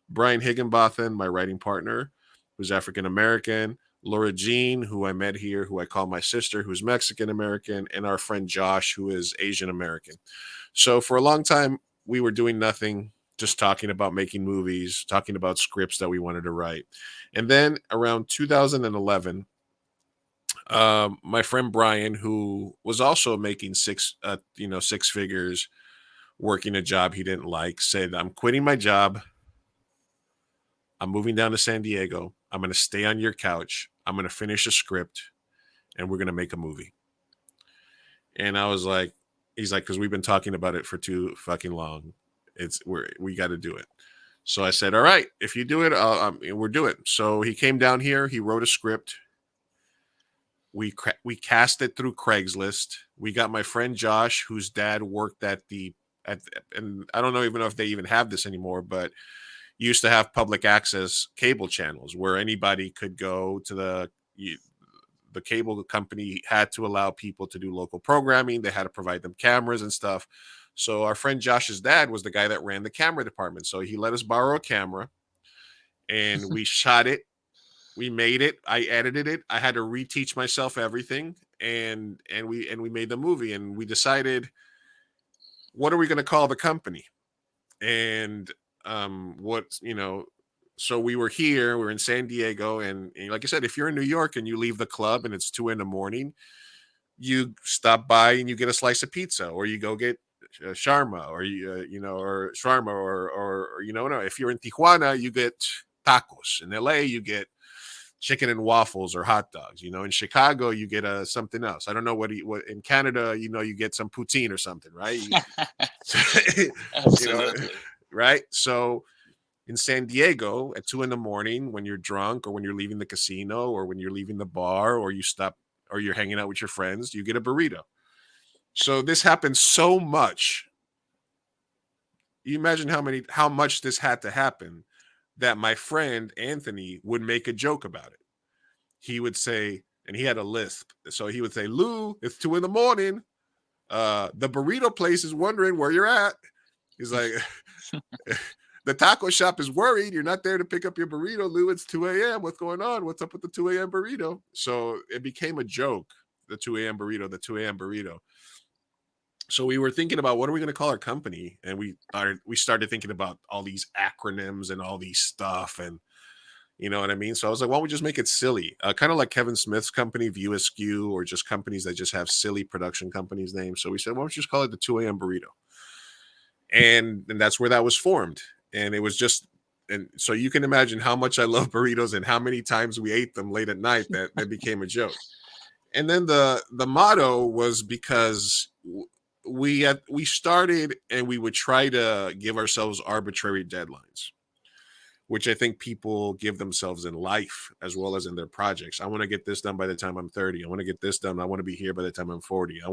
[SPEAKER 1] Brian Higginbotham, my writing partner, who's African American. Laura Jean, who I met here, who I call my sister, who's Mexican American, and our friend Josh, who is Asian American. So for a long time, we were doing nothing, just talking about making movies, talking about scripts that we wanted to write. And then around 2011, my friend Brian, who was also making six figures, working a job he didn't like, said, "I'm quitting my job. I'm moving down to San Diego. I'm going to stay on your couch. I'm going to finish a script, and we're going to make a movie." And I was like, he's like, because we've been talking about it for too fucking long. We got to do it. So I said, all right, if you do it, we're doing it. So he came down here. He wrote a script. We cast it through Craigslist. We got my friend Josh, whose dad worked at and I don't know even know if they even have this anymore, but used to have public access cable channels where anybody could go to the cable company had to allow people to do local programming. They had to provide them cameras and stuff. So our friend Josh's dad was the guy that ran the camera department. So he let us borrow a camera and we shot it. We made it. I edited it. I had to reteach myself everything, and we made the movie. And we decided, what are we going to call the company? And what so we were here. We're in San Diego, and like I said, if you're in New York and you leave the club and it's 2 a.m, you stop by and you get a slice of pizza, or you go get shawarma, or or shawarma, or no. If you're in Tijuana, you get tacos. In LA, you get chicken and waffles or hot dogs. In Chicago, you get something else. I don't know what in Canada, you get some poutine or something, right? you know,
[SPEAKER 2] Absolutely.
[SPEAKER 1] right? So in San Diego at 2 a.m, when you're drunk, or when you're leaving the casino, or when you're leaving the bar, or you stop, or you're hanging out with your friends, you get a burrito. So this happens so much. You imagine how much this had to happen, that my friend Anthony would make a joke about it. He would say, and he had a lisp, so he would say, "Lou, it's 2 a.m. The burrito place is wondering where you're at." He's like, "The taco shop is worried you're not there to pick up your burrito, Lou. It's 2 a.m. What's going on? What's up with the 2 a.m. burrito?" So it became a joke, the 2 a.m. burrito, the 2 a.m. burrito. So we were thinking about, what are we going to call our company? And we started thinking about all these acronyms and all these stuff, and you know what I mean? So I was like, why don't we just make it silly? Kind of like Kevin Smith's company, View Askew, or just companies that just have silly production companies' names. So we said, why don't we just call it the 2 a.m. burrito? And that's where that was formed. And it was just, and so you can imagine how much I love burritos and how many times we ate them late at night, that became a joke. And then the motto was because we started, and we would try to give ourselves arbitrary deadlines, which I think people give themselves in life as well as in their projects. I want to get this done by the time I'm 30. I want to get this done. I want to be here by the time I'm 40. I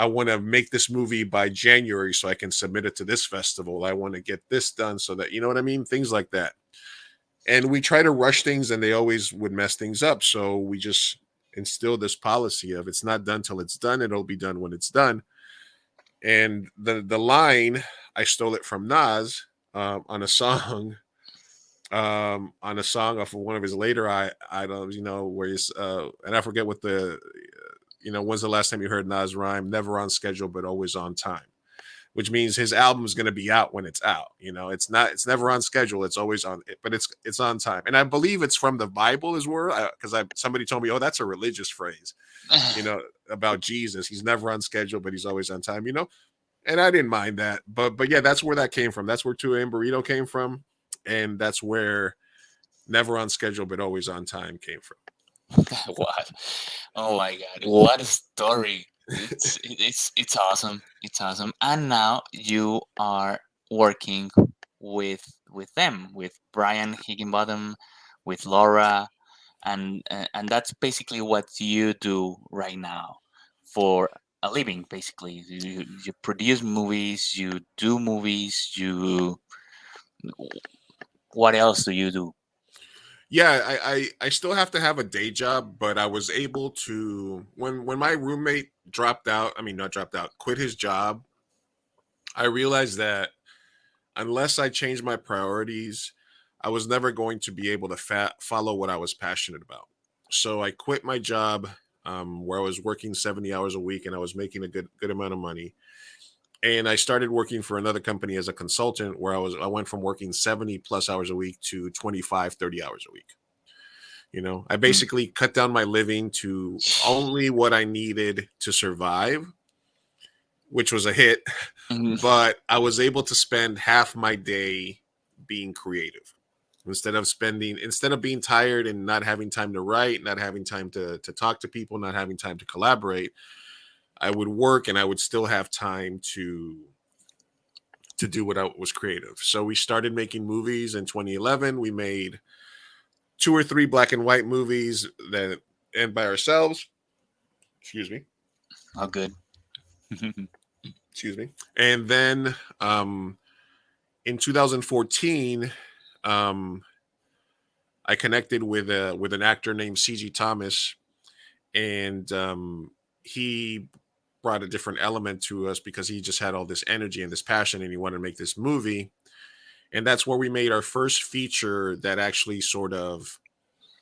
[SPEAKER 1] want to make this movie by January so I can submit it to this festival. I want to get this done so that, you know what I mean? Things like that. And we try to rush things, and they always would mess things up. So we just instill this policy of, it's not done till it's done. It'll be done when it's done. And the line, I stole it from Nas, on a song, off of one of his later items, where he's, and I forget what when's the last time you heard Nas rhyme? Never on schedule, but always on time. Which means his album is going to be out when it's out. It's never on schedule. It's always on, but it's on time. And I believe it's from the Bible as well, because somebody told me, oh, that's a religious phrase, about Jesus. He's never on schedule, but he's always on time. And I didn't mind that, but yeah, that's where that came from. That's where 2 a.m. Burrito came from, and that's where never on schedule, but always on time came from.
[SPEAKER 2] What? Oh my god! What a story! It's awesome. It's awesome. And now you are working with them, with Brian Higginbottom, with Laura, and that's basically what you do right now for a living. Basically, you produce movies, you do movies, you. What else do you do?
[SPEAKER 1] Yeah, I still have to have a day job, but I was able to, when my roommate dropped out. I mean, not dropped out, quit his job. I realized that unless I changed my priorities, I was never going to be able to follow what I was passionate about. So I quit my job, where I was working 70 hours a week and I was making a good amount of money. And I started working for another company as a consultant, where I went from working 70 plus hours a week to 25, 30 hours a week. I
[SPEAKER 2] Mm.
[SPEAKER 1] basically cut down my living to only what I needed to survive, which was a hit,
[SPEAKER 2] Mhm.
[SPEAKER 1] but I was able to spend half my day being creative. Instead of being tired and not having time to write, not having time to talk to people, not having time to collaborate, I would work and I would still have time to do what I was creative. So we started making movies in 2011. We made 2 or 3 black and white movies that and by ourselves. Excuse me.
[SPEAKER 2] Oh, good.
[SPEAKER 1] Excuse me. And then in 2014, um, I connected with an actor named C.G. Thomas, and he brought a different element to us because he just had all this energy and this passion, and he wanted to make this movie. And that's where we made our first feature that actually sort of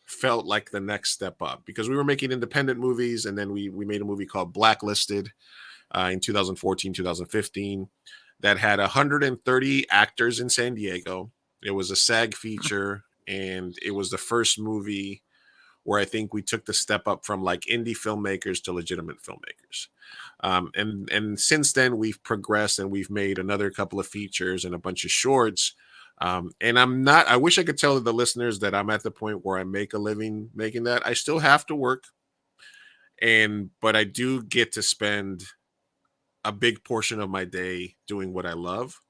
[SPEAKER 1] felt like the next step up, because we were making independent movies, and then we made a movie called Blacklisted in 2014, 2015, that had 130 actors in San Diego. It was a SAG feature, and it was the first movie where I think we took the step up from like indie filmmakers to legitimate filmmakers. And since then we've progressed and we've made another couple of features and a bunch of shorts. And I wish I could tell the listeners that I'm at the point where I make a living making that. I still have to work, but I do get to spend a big portion of my day doing what I love.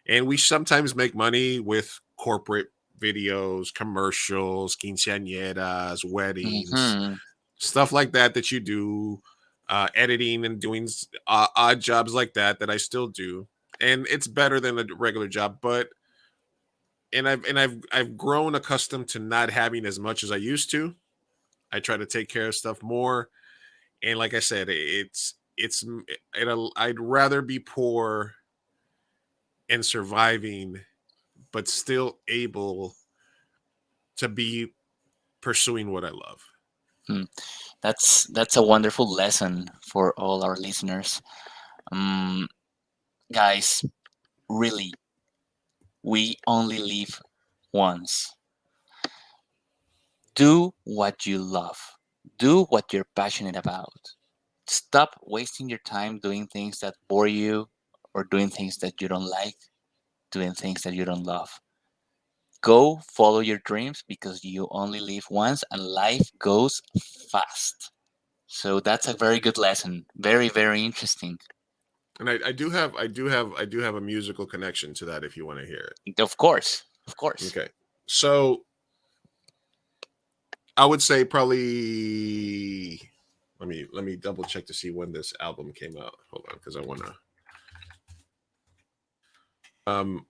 [SPEAKER 1] And we sometimes make money with corporate videos, commercials, quinceañeras, weddings,
[SPEAKER 2] Hmm.
[SPEAKER 1] stuff like that you do, editing and doing odd jobs like that I still do. And it's better than a regular job, but I've grown accustomed to not having as much as I used to. I try to take care of stuff more, and like I said, I'd rather be poor and surviving, but still able to be pursuing what I love.
[SPEAKER 2] Hmm. That's a wonderful lesson for all our listeners. Um, Guys, really, we only live once. Do what you love. Do what you're passionate about. Stop wasting your time doing things that bore you or doing things that you don't like, doing things that you don't love. Go follow your dreams because you only live once and life goes fast. So that's a very good lesson. Very, very interesting.
[SPEAKER 1] And I do have a musical connection to that if you want to hear
[SPEAKER 2] Of course. Of
[SPEAKER 1] it.
[SPEAKER 2] course.
[SPEAKER 1] Okay. So I would say probably let me double check to see when this album came out. Hold on, because I wanna um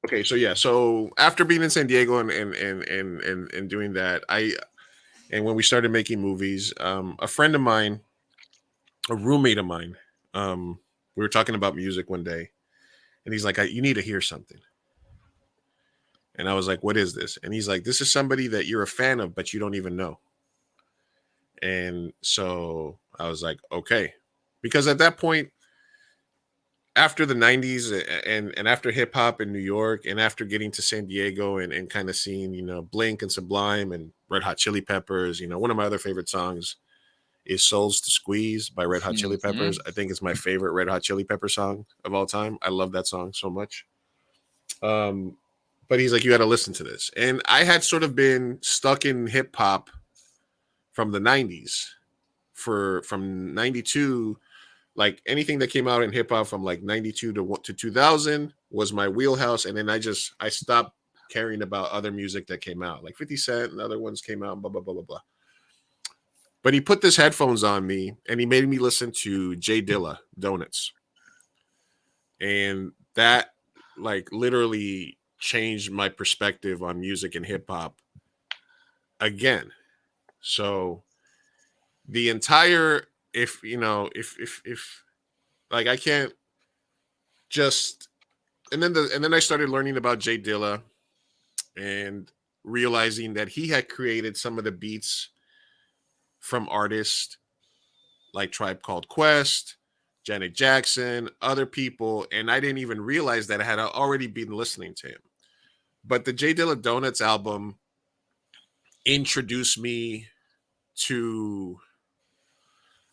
[SPEAKER 1] okay, so yeah, so after being in San Diego and doing that, and when we started making movies, a friend of mine, a roommate of mine, we were talking about music one day, and he's like, "You need to hear something." And I was like, "What is this?" And he's like, "This is somebody that you're a fan of, but you don't even know." And so I was like, okay, because at that point, after the 90s and after hip hop in New York and after getting to San Diego and kind of seeing, Blink and Sublime and Red Hot Chili Peppers, one of my other favorite songs is Souls to Squeeze by Red Hot Chili
[SPEAKER 2] Hmm.
[SPEAKER 1] Peppers. I think it's my favorite Red Hot Chili Pepper song of all time. I love that song so much. Um, but he's like, you got to listen to this. And I had sort of been stuck in hip hop from the 90s from 92. Like anything that came out in hip hop from like 92 to 2000 was my wheelhouse. And then I stopped caring about other music that came out, like 50 Cent and other ones came out, blah, blah, blah, blah, blah. But he put this headphones on me and he made me listen to Jay Dilla, Donuts. And that like literally changed my perspective on music and hip hop again. So the entire if you know if like I can't just and then I started learning about Jay Dilla and realizing that he had created some of the beats from artists like Tribe Called Quest, Janet Jackson, other people, and I didn't even realize that I had already been listening to him. But the Jay Dilla Donuts album introduced me to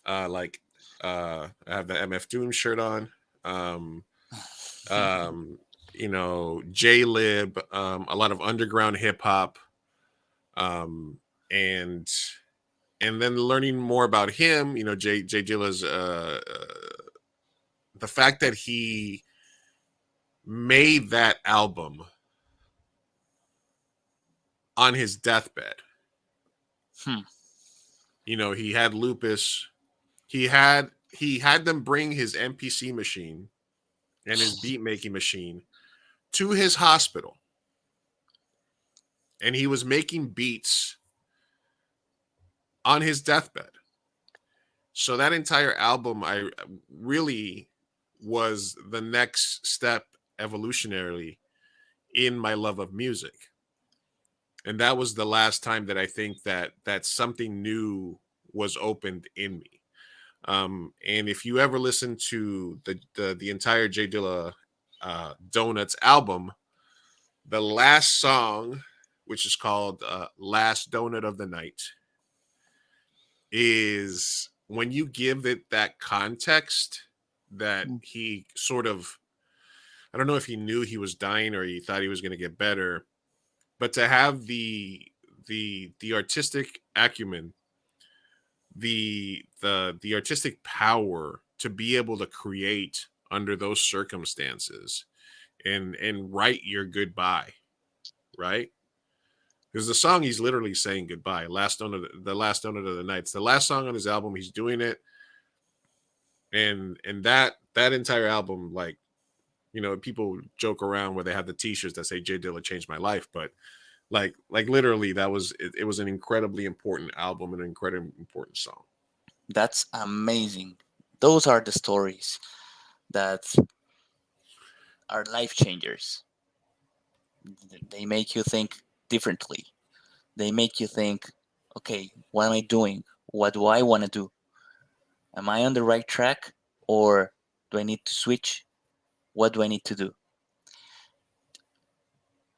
[SPEAKER 1] like I have the MF Doom shirt on. Um um J Lib, a lot of underground hip hop, um and then learning more about him, Jay Dilla's the fact that he made that album on his deathbed.
[SPEAKER 2] Hmm.
[SPEAKER 1] He had lupus. He had them bring his MPC machine and his beat making machine to his hospital, and he was making beats on his deathbed. So that entire album, I really was the next step evolutionarily in my love of music. And that was the last time that I think that something new was opened in me. And if you ever listen to the entire J Dilla Donuts album, the last song, which is called "Last Donut of the Night," is when you give it that context that he sort of, I don't know if he knew he was dying or he thought he was going to get better, but to have the artistic acumen, the artistic power to be able to create under those circumstances and write your goodbye, right? Because the song he's literally saying goodbye. The last donut of the night. It's the last song on his album. He's doing it, and that entire album, like, people joke around where they have the T-shirts that say "Jay Dilla changed my life," but like literally, it was an incredibly important album and an incredibly important song.
[SPEAKER 2] That's amazing. Those are the stories that are life changers. They make you think differently. They make you think, okay, what am I doing? What do I want to do? Am I on the right track or do I need to switch? What do I need to do?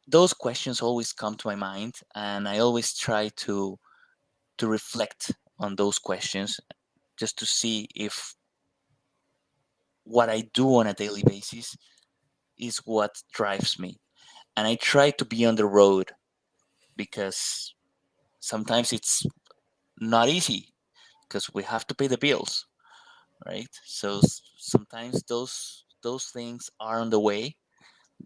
[SPEAKER 2] Those questions always come to my mind, and I always try to reflect on those questions just to see if what I do on a daily basis is what drives me. And I try to be on the road because sometimes it's not easy because we have to pay the bills, right? So sometimes those things are on the way,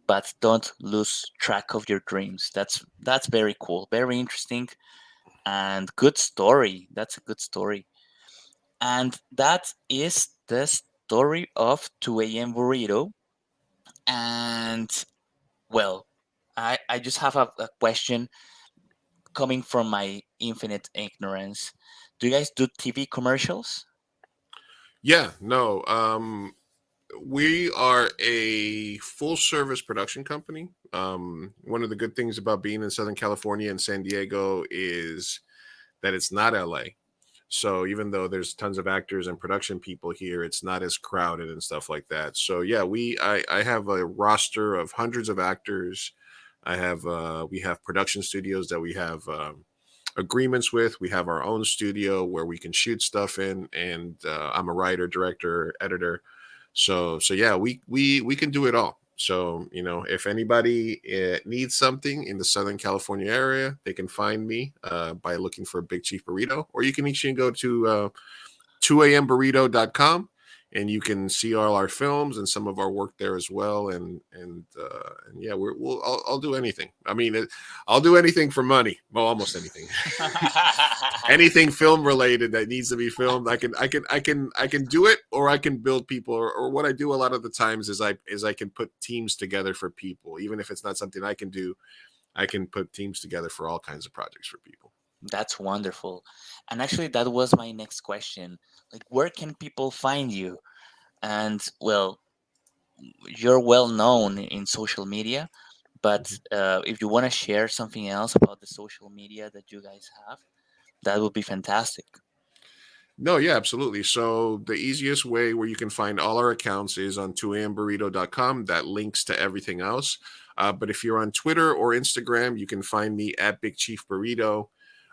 [SPEAKER 2] but don't lose track of your dreams. That's very cool, very interesting, and good story. That's a good story. And that is the story of 2 a.m. Burrito. And well, I just have a question coming from my infinite ignorance. Do you guys do TV commercials?
[SPEAKER 1] Yeah, no. We are a full service production company. One of the good things about being in Southern California and San Diego is that it's not LA. So even though there's tons of actors and production people here, it's not as crowded and stuff like that. So yeah, I have a roster of hundreds of actors. I have we have production studios that we have agreements with. We have our own studio where we can shoot stuff in, and I'm a writer, director, editor. So yeah, we can do it all. So if anybody needs something in the Southern California area, they can find me by looking for Big Chief Burrito, or you can actually go to 2amburrito.com, and you can see all our films and some of our work there as well. And yeah, I'll do anything. I mean, I'll do anything for money. Well, almost anything. Anything film related that needs to be filmed, I can do it, or I can build people, or what I do a lot of the times is I can put teams together for people. Even if it's not something I can do, I can put teams together for all kinds of projects for people.
[SPEAKER 2] That's wonderful. And actually, that was my next question. Like, where can people find you? And well, you're well known in social media, but if you want to share something else about the social media that you guys have, that would be fantastic.
[SPEAKER 1] No, yeah, absolutely. So the easiest way where you can find all our accounts is on 2amburrito.com. That links to everything else. But if you're on Twitter or Instagram, you can find me at Big Chief Burrito.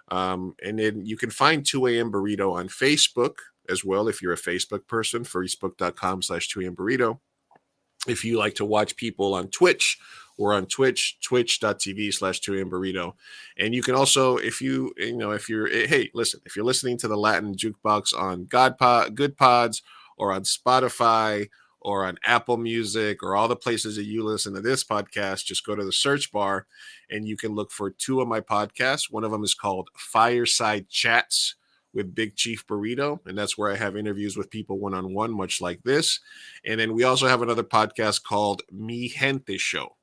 [SPEAKER 1] And then you can find 2am Burrito on Facebook as well if you're a Facebook person, facebook.com/2am Burrito. If you like to watch people on Twitch, we're on Twitch, twitch.tv/2am Burrito. And you can also, if you're, hey, listen, if you're listening to the Latin Jukebox on Good Pods, or on Spotify, or on Apple Music, or all the places that you listen to this podcast, just go to the search bar and you can look for two of my podcasts. One of them is called Fireside Chats with Big Chief Burrito, and that's where I have interviews with people one-on-one, much like this. And then we also have another podcast called Mi Gente Show.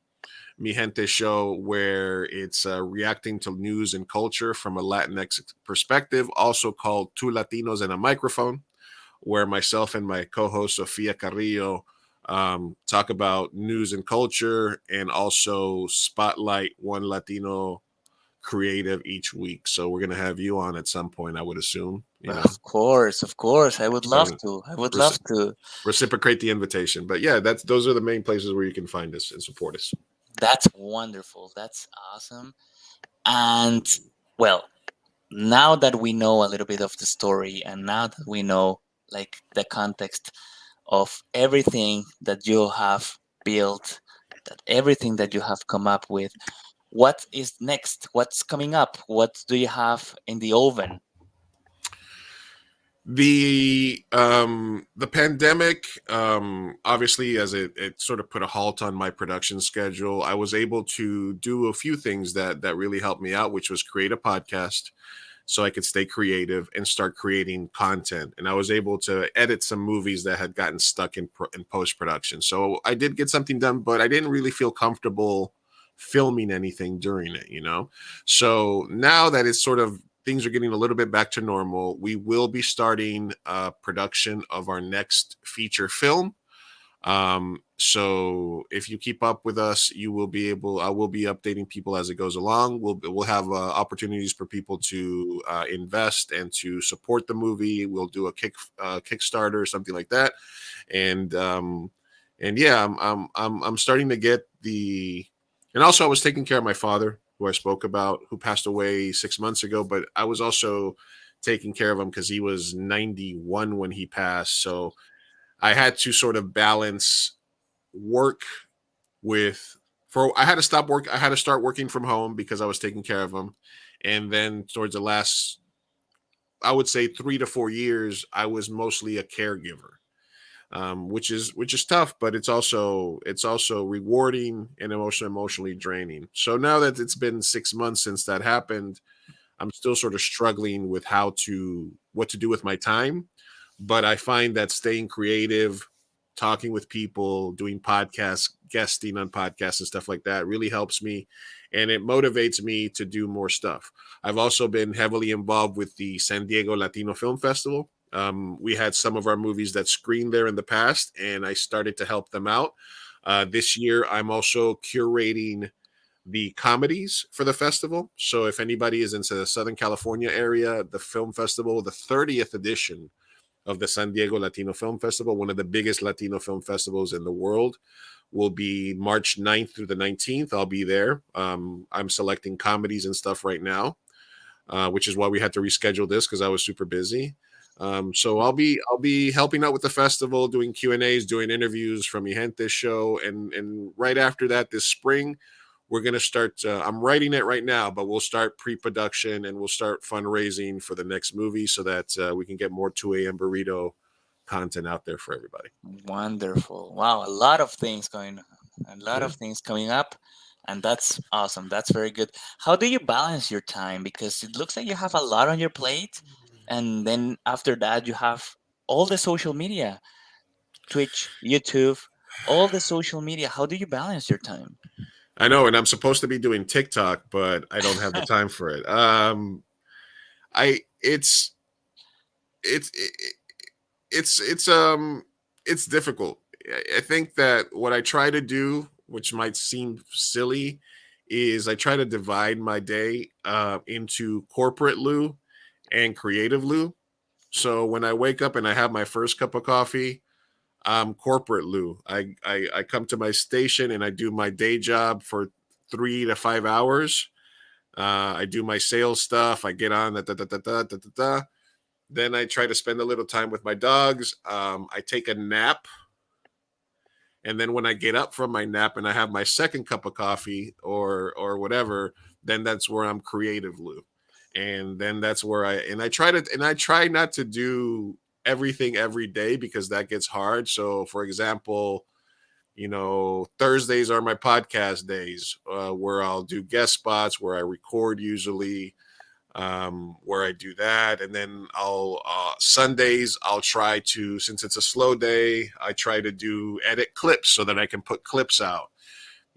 [SPEAKER 1] Mi Gente Show, where it's reacting to news and culture from a Latinx perspective, also called Two Latinos and a Microphone, where myself and my co-host Sofia Carrillo talk about news and culture, and also spotlight one Latino creative each week. So we're gonna have you on at some point, I would assume.
[SPEAKER 2] Of course, I would love
[SPEAKER 1] So
[SPEAKER 2] to. I would love
[SPEAKER 1] reci-
[SPEAKER 2] to.
[SPEAKER 1] reciprocate the invitation. But yeah, those are the main places where you can find us and support us.
[SPEAKER 2] That's wonderful. That's awesome. And well, now that we know a little bit of the story, and now that we know like the context of everything that you have built, that everything that you have come up with, what is next? What's coming up? What do you have in the oven?
[SPEAKER 1] The pandemic, obviously, as it sort of put a halt on my production schedule, I was able to do a few things that really helped me out, which was create a podcast so I could stay creative and start creating content. And I was able to edit some movies that had gotten stuck in post production. So I did get something done, but I didn't really feel comfortable filming anything during it. So now that it's sort of things are getting a little bit back to normal, we will be starting production of our next feature film. So if you keep up with us, you will be able. I will be updating people as it goes along. We'll have opportunities for people to invest and to support the movie. We'll do a Kickstarter or something like that, and yeah, I'm starting to get the. And also, I was taking care of my father, who I spoke about, who passed away 6 months ago. But I was also taking care of him because he was 91 when he passed. So I had to sort of balance work with for I had to stop work. I had to start working from home because I was taking care of him. And then towards the last, I would say 3 to 4 years, I was mostly a caregiver, which is tough, but it's also rewarding and emotionally draining. So now that it's been 6 months since that happened, I'm still sort of struggling with what to do with my time. But I find that staying creative, talking with people, doing podcasts, guesting on podcasts and stuff like that really helps me, and it motivates me to do more stuff. I've also been heavily involved with the San Diego Latino Film Festival. We had some of our movies that screened there in the past, and I started to help them out. This year, I'm also curating the comedies for the festival. So if anybody is into the Southern California area, the film festival, the 30th edition of the San Diego Latino Film Festival, one of the biggest Latino film festivals in the world, will be March 9th through the 19th. I'll be there. I'm selecting comedies and stuff right now, which is why we had to reschedule this because I was super busy. So I'll be helping out with the festival, doing Q&As, doing interviews from Mi Gente show, and right after that, this spring, we're gonna start. I'm writing it right now, but we'll start pre-production and we'll start fundraising for the next movie so that we can get more 2 a.m. burrito content out there for everybody.
[SPEAKER 2] Wonderful. Wow, a lot of things going on, a lot
[SPEAKER 1] Yeah.
[SPEAKER 2] of things coming up, and that's awesome. That's very good. How do you balance your time? Because it looks like you have a lot on your plate, and then after that, you have all the social media, Twitch, YouTube, all the social media. How do you balance your time?
[SPEAKER 1] I know, and I'm supposed to be doing TikTok, but I don't have the time for it. I it's it, it's it's difficult. I think that what I try to do, which might seem silly, is I try to divide my day into corporate Lou and creative Lou. So when I wake up and I have my first cup of coffee, I'm corporate Lou. I come to my station and I do my day job for 3 to 5 hours. I do my sales stuff. I get on da. Then I try to spend a little time with my dogs. I take a nap, and then when I get up from my nap and I have my second cup of coffee or whatever, then that's where I'm creative, Lou. And then that's where I try not to do everything every day because that gets hard. So, for example, Thursdays are my podcast days, where I'll do guest spots, where I record usually, where I do that, and then I'll Sundays I'll try to, since it's a slow day, I try to do edit clips so that I can put clips out,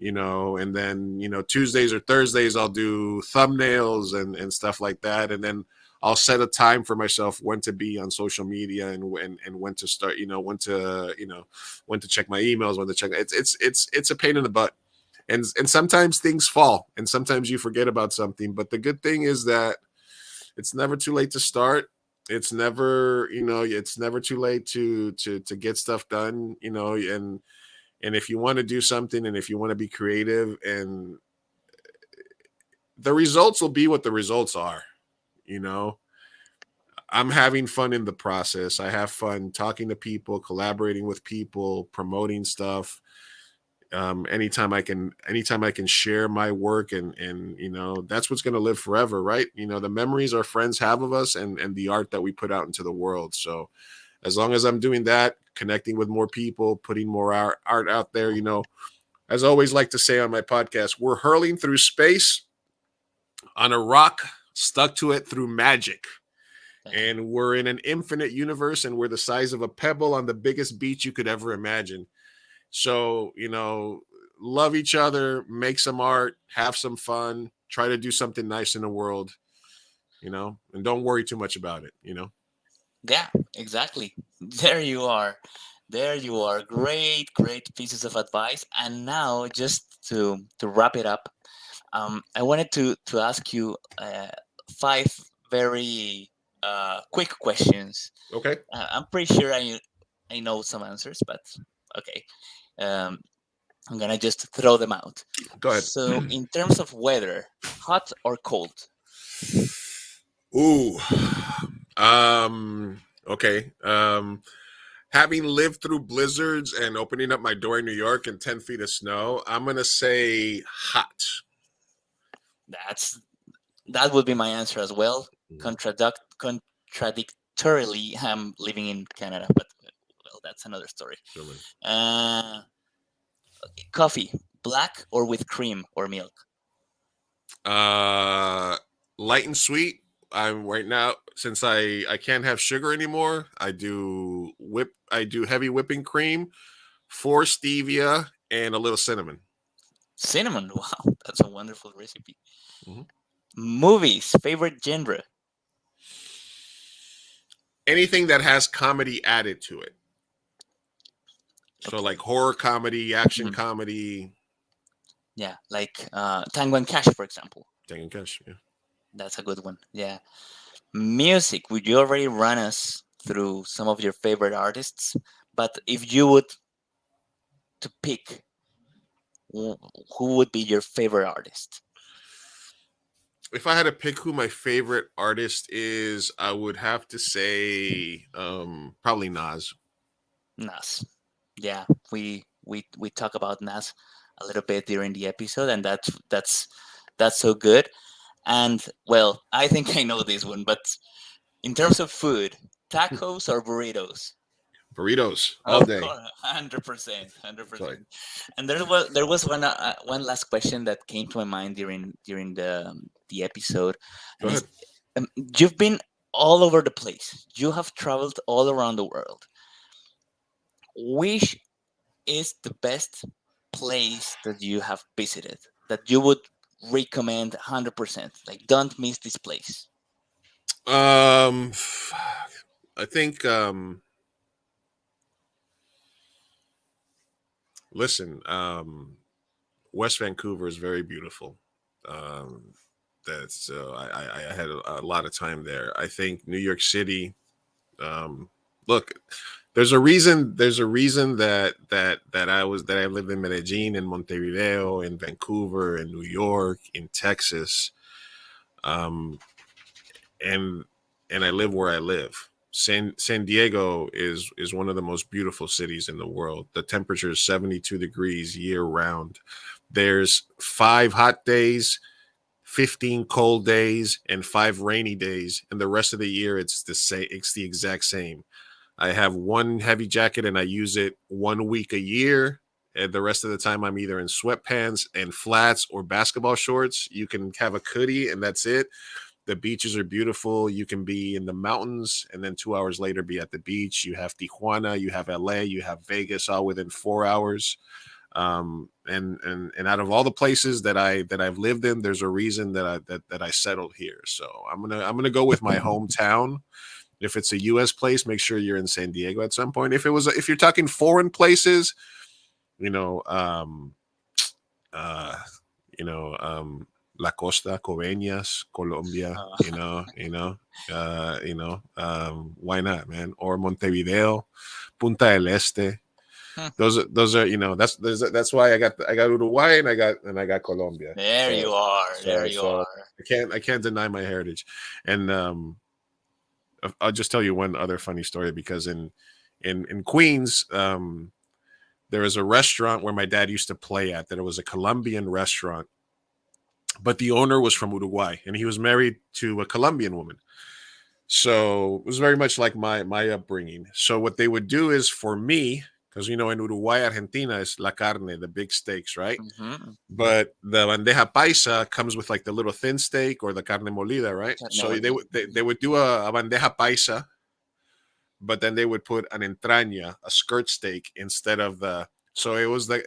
[SPEAKER 1] and then Tuesdays or Thursdays I'll do thumbnails and stuff like that, and then I'll set a time for myself when to be on social media and when to start, when to check my emails, when to check. It's a pain in the butt, and sometimes things fall, and sometimes you forget about something. But the good thing is that it's never too late to start. It's never too late to get stuff done, and if you want to do something and if you want to be creative, and the results will be what the results are, you know. I'm having fun in the process. I have fun talking to people, collaborating with people, promoting stuff. Anytime I can share my work, and that's what's going to live forever, right? The memories our friends have of us, and the art that we put out into the world. So as long as I'm doing that, connecting with more people, putting more art out there, as I always like to say on my podcast, we're hurling through space on a rock stuck to it through magic. And we're in an infinite universe, and we're the size of a pebble on the biggest beach you could ever imagine. So, love each other, make some art, have some fun, try to do something nice in the world, and don't worry too much about it.
[SPEAKER 2] Yeah, exactly. There you are. There you are. Great, great pieces of advice. And now, just to wrap it up, I wanted to ask you five very quick questions.
[SPEAKER 1] Okay,
[SPEAKER 2] I'm pretty sure I know some answers, but okay. Um, I'm gonna just throw them out.
[SPEAKER 1] go ahead.
[SPEAKER 2] So, in terms of weather, hot or cold?
[SPEAKER 1] Ooh. Okay. Having lived through blizzards and opening up my door in New York and 10 feet of snow, I'm going to say hot.
[SPEAKER 2] That's that would be my answer as well. Contradictorily, I'm living in Canada, but well, that's another story.
[SPEAKER 1] Sure.
[SPEAKER 2] Uh, Coffee, black or with cream or milk?
[SPEAKER 1] Uh, Light and sweet. I'm right now, since I can't have sugar anymore. I do heavy whipping cream, for stevia, and a little cinnamon.
[SPEAKER 2] Cinnamon. Wow, that's a wonderful recipe.
[SPEAKER 1] Mhm.
[SPEAKER 2] Movies, favorite genre?
[SPEAKER 1] Anything that has comedy added to it. So
[SPEAKER 2] Okay.
[SPEAKER 1] like horror comedy, action
[SPEAKER 2] Mhm.
[SPEAKER 1] comedy,
[SPEAKER 2] Yeah, like Tango and Cash, for example.
[SPEAKER 1] Tango and Cash. Yeah.
[SPEAKER 2] That's a good one. Yeah. Music, would you already run us through some of your favorite artists? But if you would to pick, wh- who would be your favorite artist?
[SPEAKER 1] If I had to pick who my favorite artist is, I would have to say probably Nas.
[SPEAKER 2] Nas. Yeah, we talk about Nas a little bit during the episode, and that's so good. And well, I think I know this one, but in terms of food, tacos or burritos?
[SPEAKER 1] Burritos all
[SPEAKER 2] Of
[SPEAKER 1] day.
[SPEAKER 2] course, 100%, hundred
[SPEAKER 1] Sorry.
[SPEAKER 2] percent. And there was one last question that came to my mind during the episode,
[SPEAKER 1] Go
[SPEAKER 2] and
[SPEAKER 1] ahead.
[SPEAKER 2] is you've been all over the place. You have traveled all around the world. Which is the best place that you have visited that you would recommend 100%? Like, don't miss this place.
[SPEAKER 1] Um, I think listen, West Vancouver is very beautiful. Um, that's I had a lot of time there. I think New York City. Look, there's a reason. There's a reason that I lived in Medellin, in Montevideo, in Vancouver, in New York, in Texas, um, and I live where I live. San Diego is one of the most beautiful cities in the world. The temperature is 72 degrees year round. There's 5 hot days, 15 cold days, and 5 rainy days, and the rest of the year it's the same. It's the exact same. I have one heavy jacket and I use it 1 week a year. And the rest of the time, I'm either in sweatpants and flats or basketball shorts. You can have a hoodie and that's it. The beaches are beautiful. You can be in the mountains and then 2 hours later be at the beach. You have Tijuana, you have LA, you have Vegas, all within 4 hours. And out of all the places that I've lived in, there's a reason that I settled here. So I'm gonna go with my hometown. If it's a U.S. place, make sure you're in San Diego at some point. If you're talking foreign places, you know, uh, you know, La Costa, Coveñas, Colombia, why not, man? Or Montevideo, Punta del Este. Those are that's why I got Uruguay and I got Colombia.
[SPEAKER 2] There
[SPEAKER 1] So
[SPEAKER 2] you are. There
[SPEAKER 1] so
[SPEAKER 2] you
[SPEAKER 1] so
[SPEAKER 2] are.
[SPEAKER 1] I can't deny my heritage, and I'll just tell you one other funny story because in Queens, there was a restaurant where my dad used to play at. That it was a Colombian restaurant, but the owner was from Uruguay, and he was married to a Colombian woman. So it was very much like my upbringing. So what they would do is for me, because in Uruguay, Argentina is la carne, the big steaks, right?
[SPEAKER 2] Mm-hmm.
[SPEAKER 1] But the bandeja paisa comes with like the little thin steak or the carne molida, right? So they would do a bandeja paisa, but then they would put an entraña, a skirt steak, instead of the. So it was the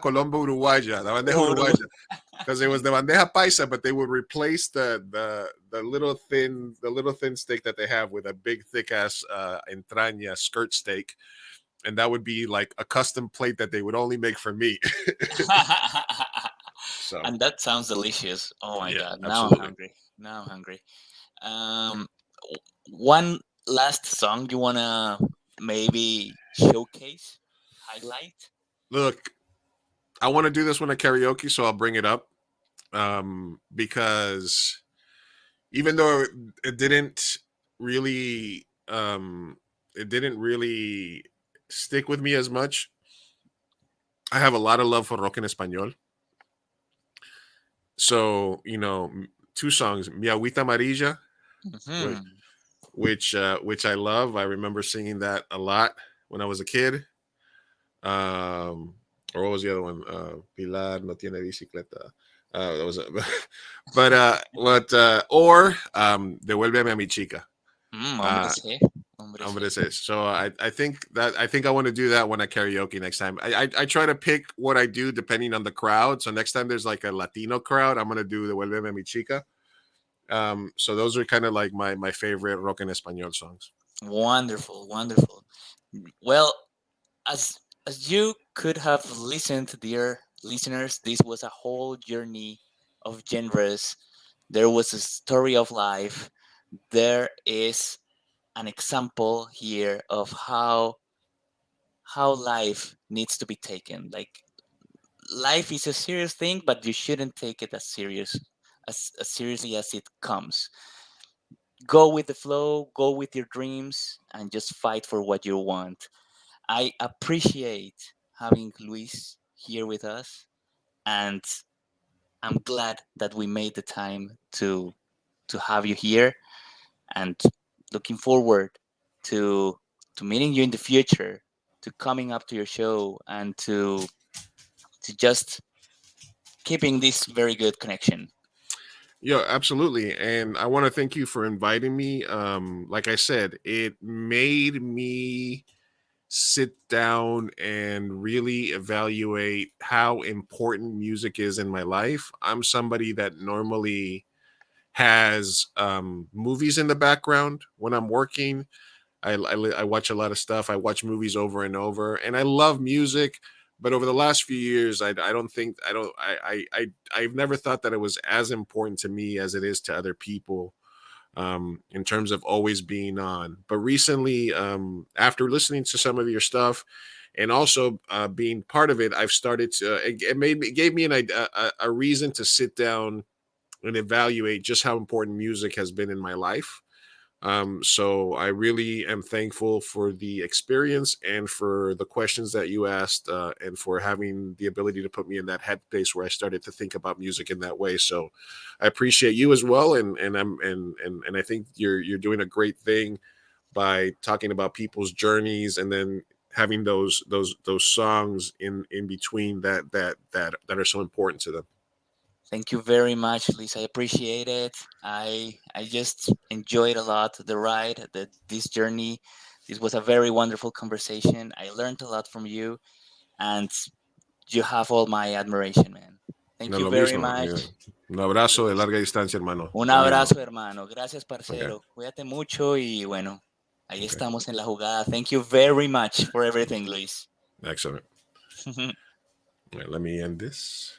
[SPEAKER 1] Colombo Uruguaya, the bandeja
[SPEAKER 2] Uru.
[SPEAKER 1] Uruguaya, because it was the bandeja paisa, but they would replace the little thin steak that they have with a big thick ass entraña skirt steak, and that would be like a custom plate that they would only make for me. So
[SPEAKER 2] And that sounds delicious. Oh my
[SPEAKER 1] yeah,
[SPEAKER 2] god! Now I'm
[SPEAKER 1] absolutely.
[SPEAKER 2] hungry. Now I'm hungry. Um, one last song you wanna maybe showcase, highlight?
[SPEAKER 1] Look, I want to do this one at karaoke, so I'll bring it up because even though it didn't really it didn't really stick with me as much, I have a lot of love for rock en español. So two songs, Mi Agüita Amarilla, which
[SPEAKER 2] Hmm.
[SPEAKER 1] which I love. I remember singing that a lot when I was a kid. Or what was the other one? Pilar no tiene bicicleta. That was or Devuélveme a mi chica.
[SPEAKER 2] Hombre,
[SPEAKER 1] Uh,
[SPEAKER 2] sí. Hombre,
[SPEAKER 1] I'm
[SPEAKER 2] sí.
[SPEAKER 1] gonna say so. I think I want to do that when I karaoke next time. I try to pick what I do depending on the crowd. So next time there's like a Latino crowd, I'm gonna do the Vuelveme mi chica. So those are kind of like my favorite rock en español songs.
[SPEAKER 2] Wonderful, wonderful. Well, as you could have listened, dear listeners, this was a whole journey of genres. There was a story of life. There is an example here of how life needs to be taken. Like, life is a serious thing, but you shouldn't take it as seriously as it comes. Go with the flow, go with your dreams, and just fight for what you want. I appreciate having Luis here with us, and I'm glad that we made the time to have you here, and looking forward to to meeting you in the future, to coming up to your show, and to just keeping this very good connection.
[SPEAKER 1] Yeah, absolutely. And I want to thank you for inviting me. Like I said, it made me sit down and really evaluate how important music is in my life. I'm somebody that normally has movies in the background when I'm working. I watch a lot of stuff. I watch movies over and over, and I love music. But over the last few years, I don't think I don't I've never thought that it was as important to me as it is to other people, in terms of always being on. But recently, after listening to some of your stuff, and also being part of it, I've started to. It gave me a reason to sit down and evaluate just how important music has been in my life. So I really am thankful for the experience and for the questions that you asked, and for having the ability to put me in that headspace where I started to think about music in that way. So I appreciate you as well, and I think you're doing a great thing by talking about people's journeys, and then having those songs in between that are so important to them.
[SPEAKER 2] Thank you very much, Liz. I appreciate it. I just enjoyed a lot the ride, this journey. This was a very wonderful conversation. I learned a lot from you, and you have all my admiration, man. Thank
[SPEAKER 1] No,
[SPEAKER 2] you
[SPEAKER 1] lo
[SPEAKER 2] very
[SPEAKER 1] mismo. Mira.
[SPEAKER 2] much,
[SPEAKER 1] Un abrazo de
[SPEAKER 2] Luis.
[SPEAKER 1] larga distancia, hermano.
[SPEAKER 2] Un
[SPEAKER 1] Lo mismo.
[SPEAKER 2] abrazo, hermano. Gracias,
[SPEAKER 1] Okay.
[SPEAKER 2] parcero. Cuídate mucho y bueno, ahí
[SPEAKER 1] Okay.
[SPEAKER 2] estamos en la jugada. Thank you very much for everything, Luis.
[SPEAKER 1] Excellent. All right, let me end this.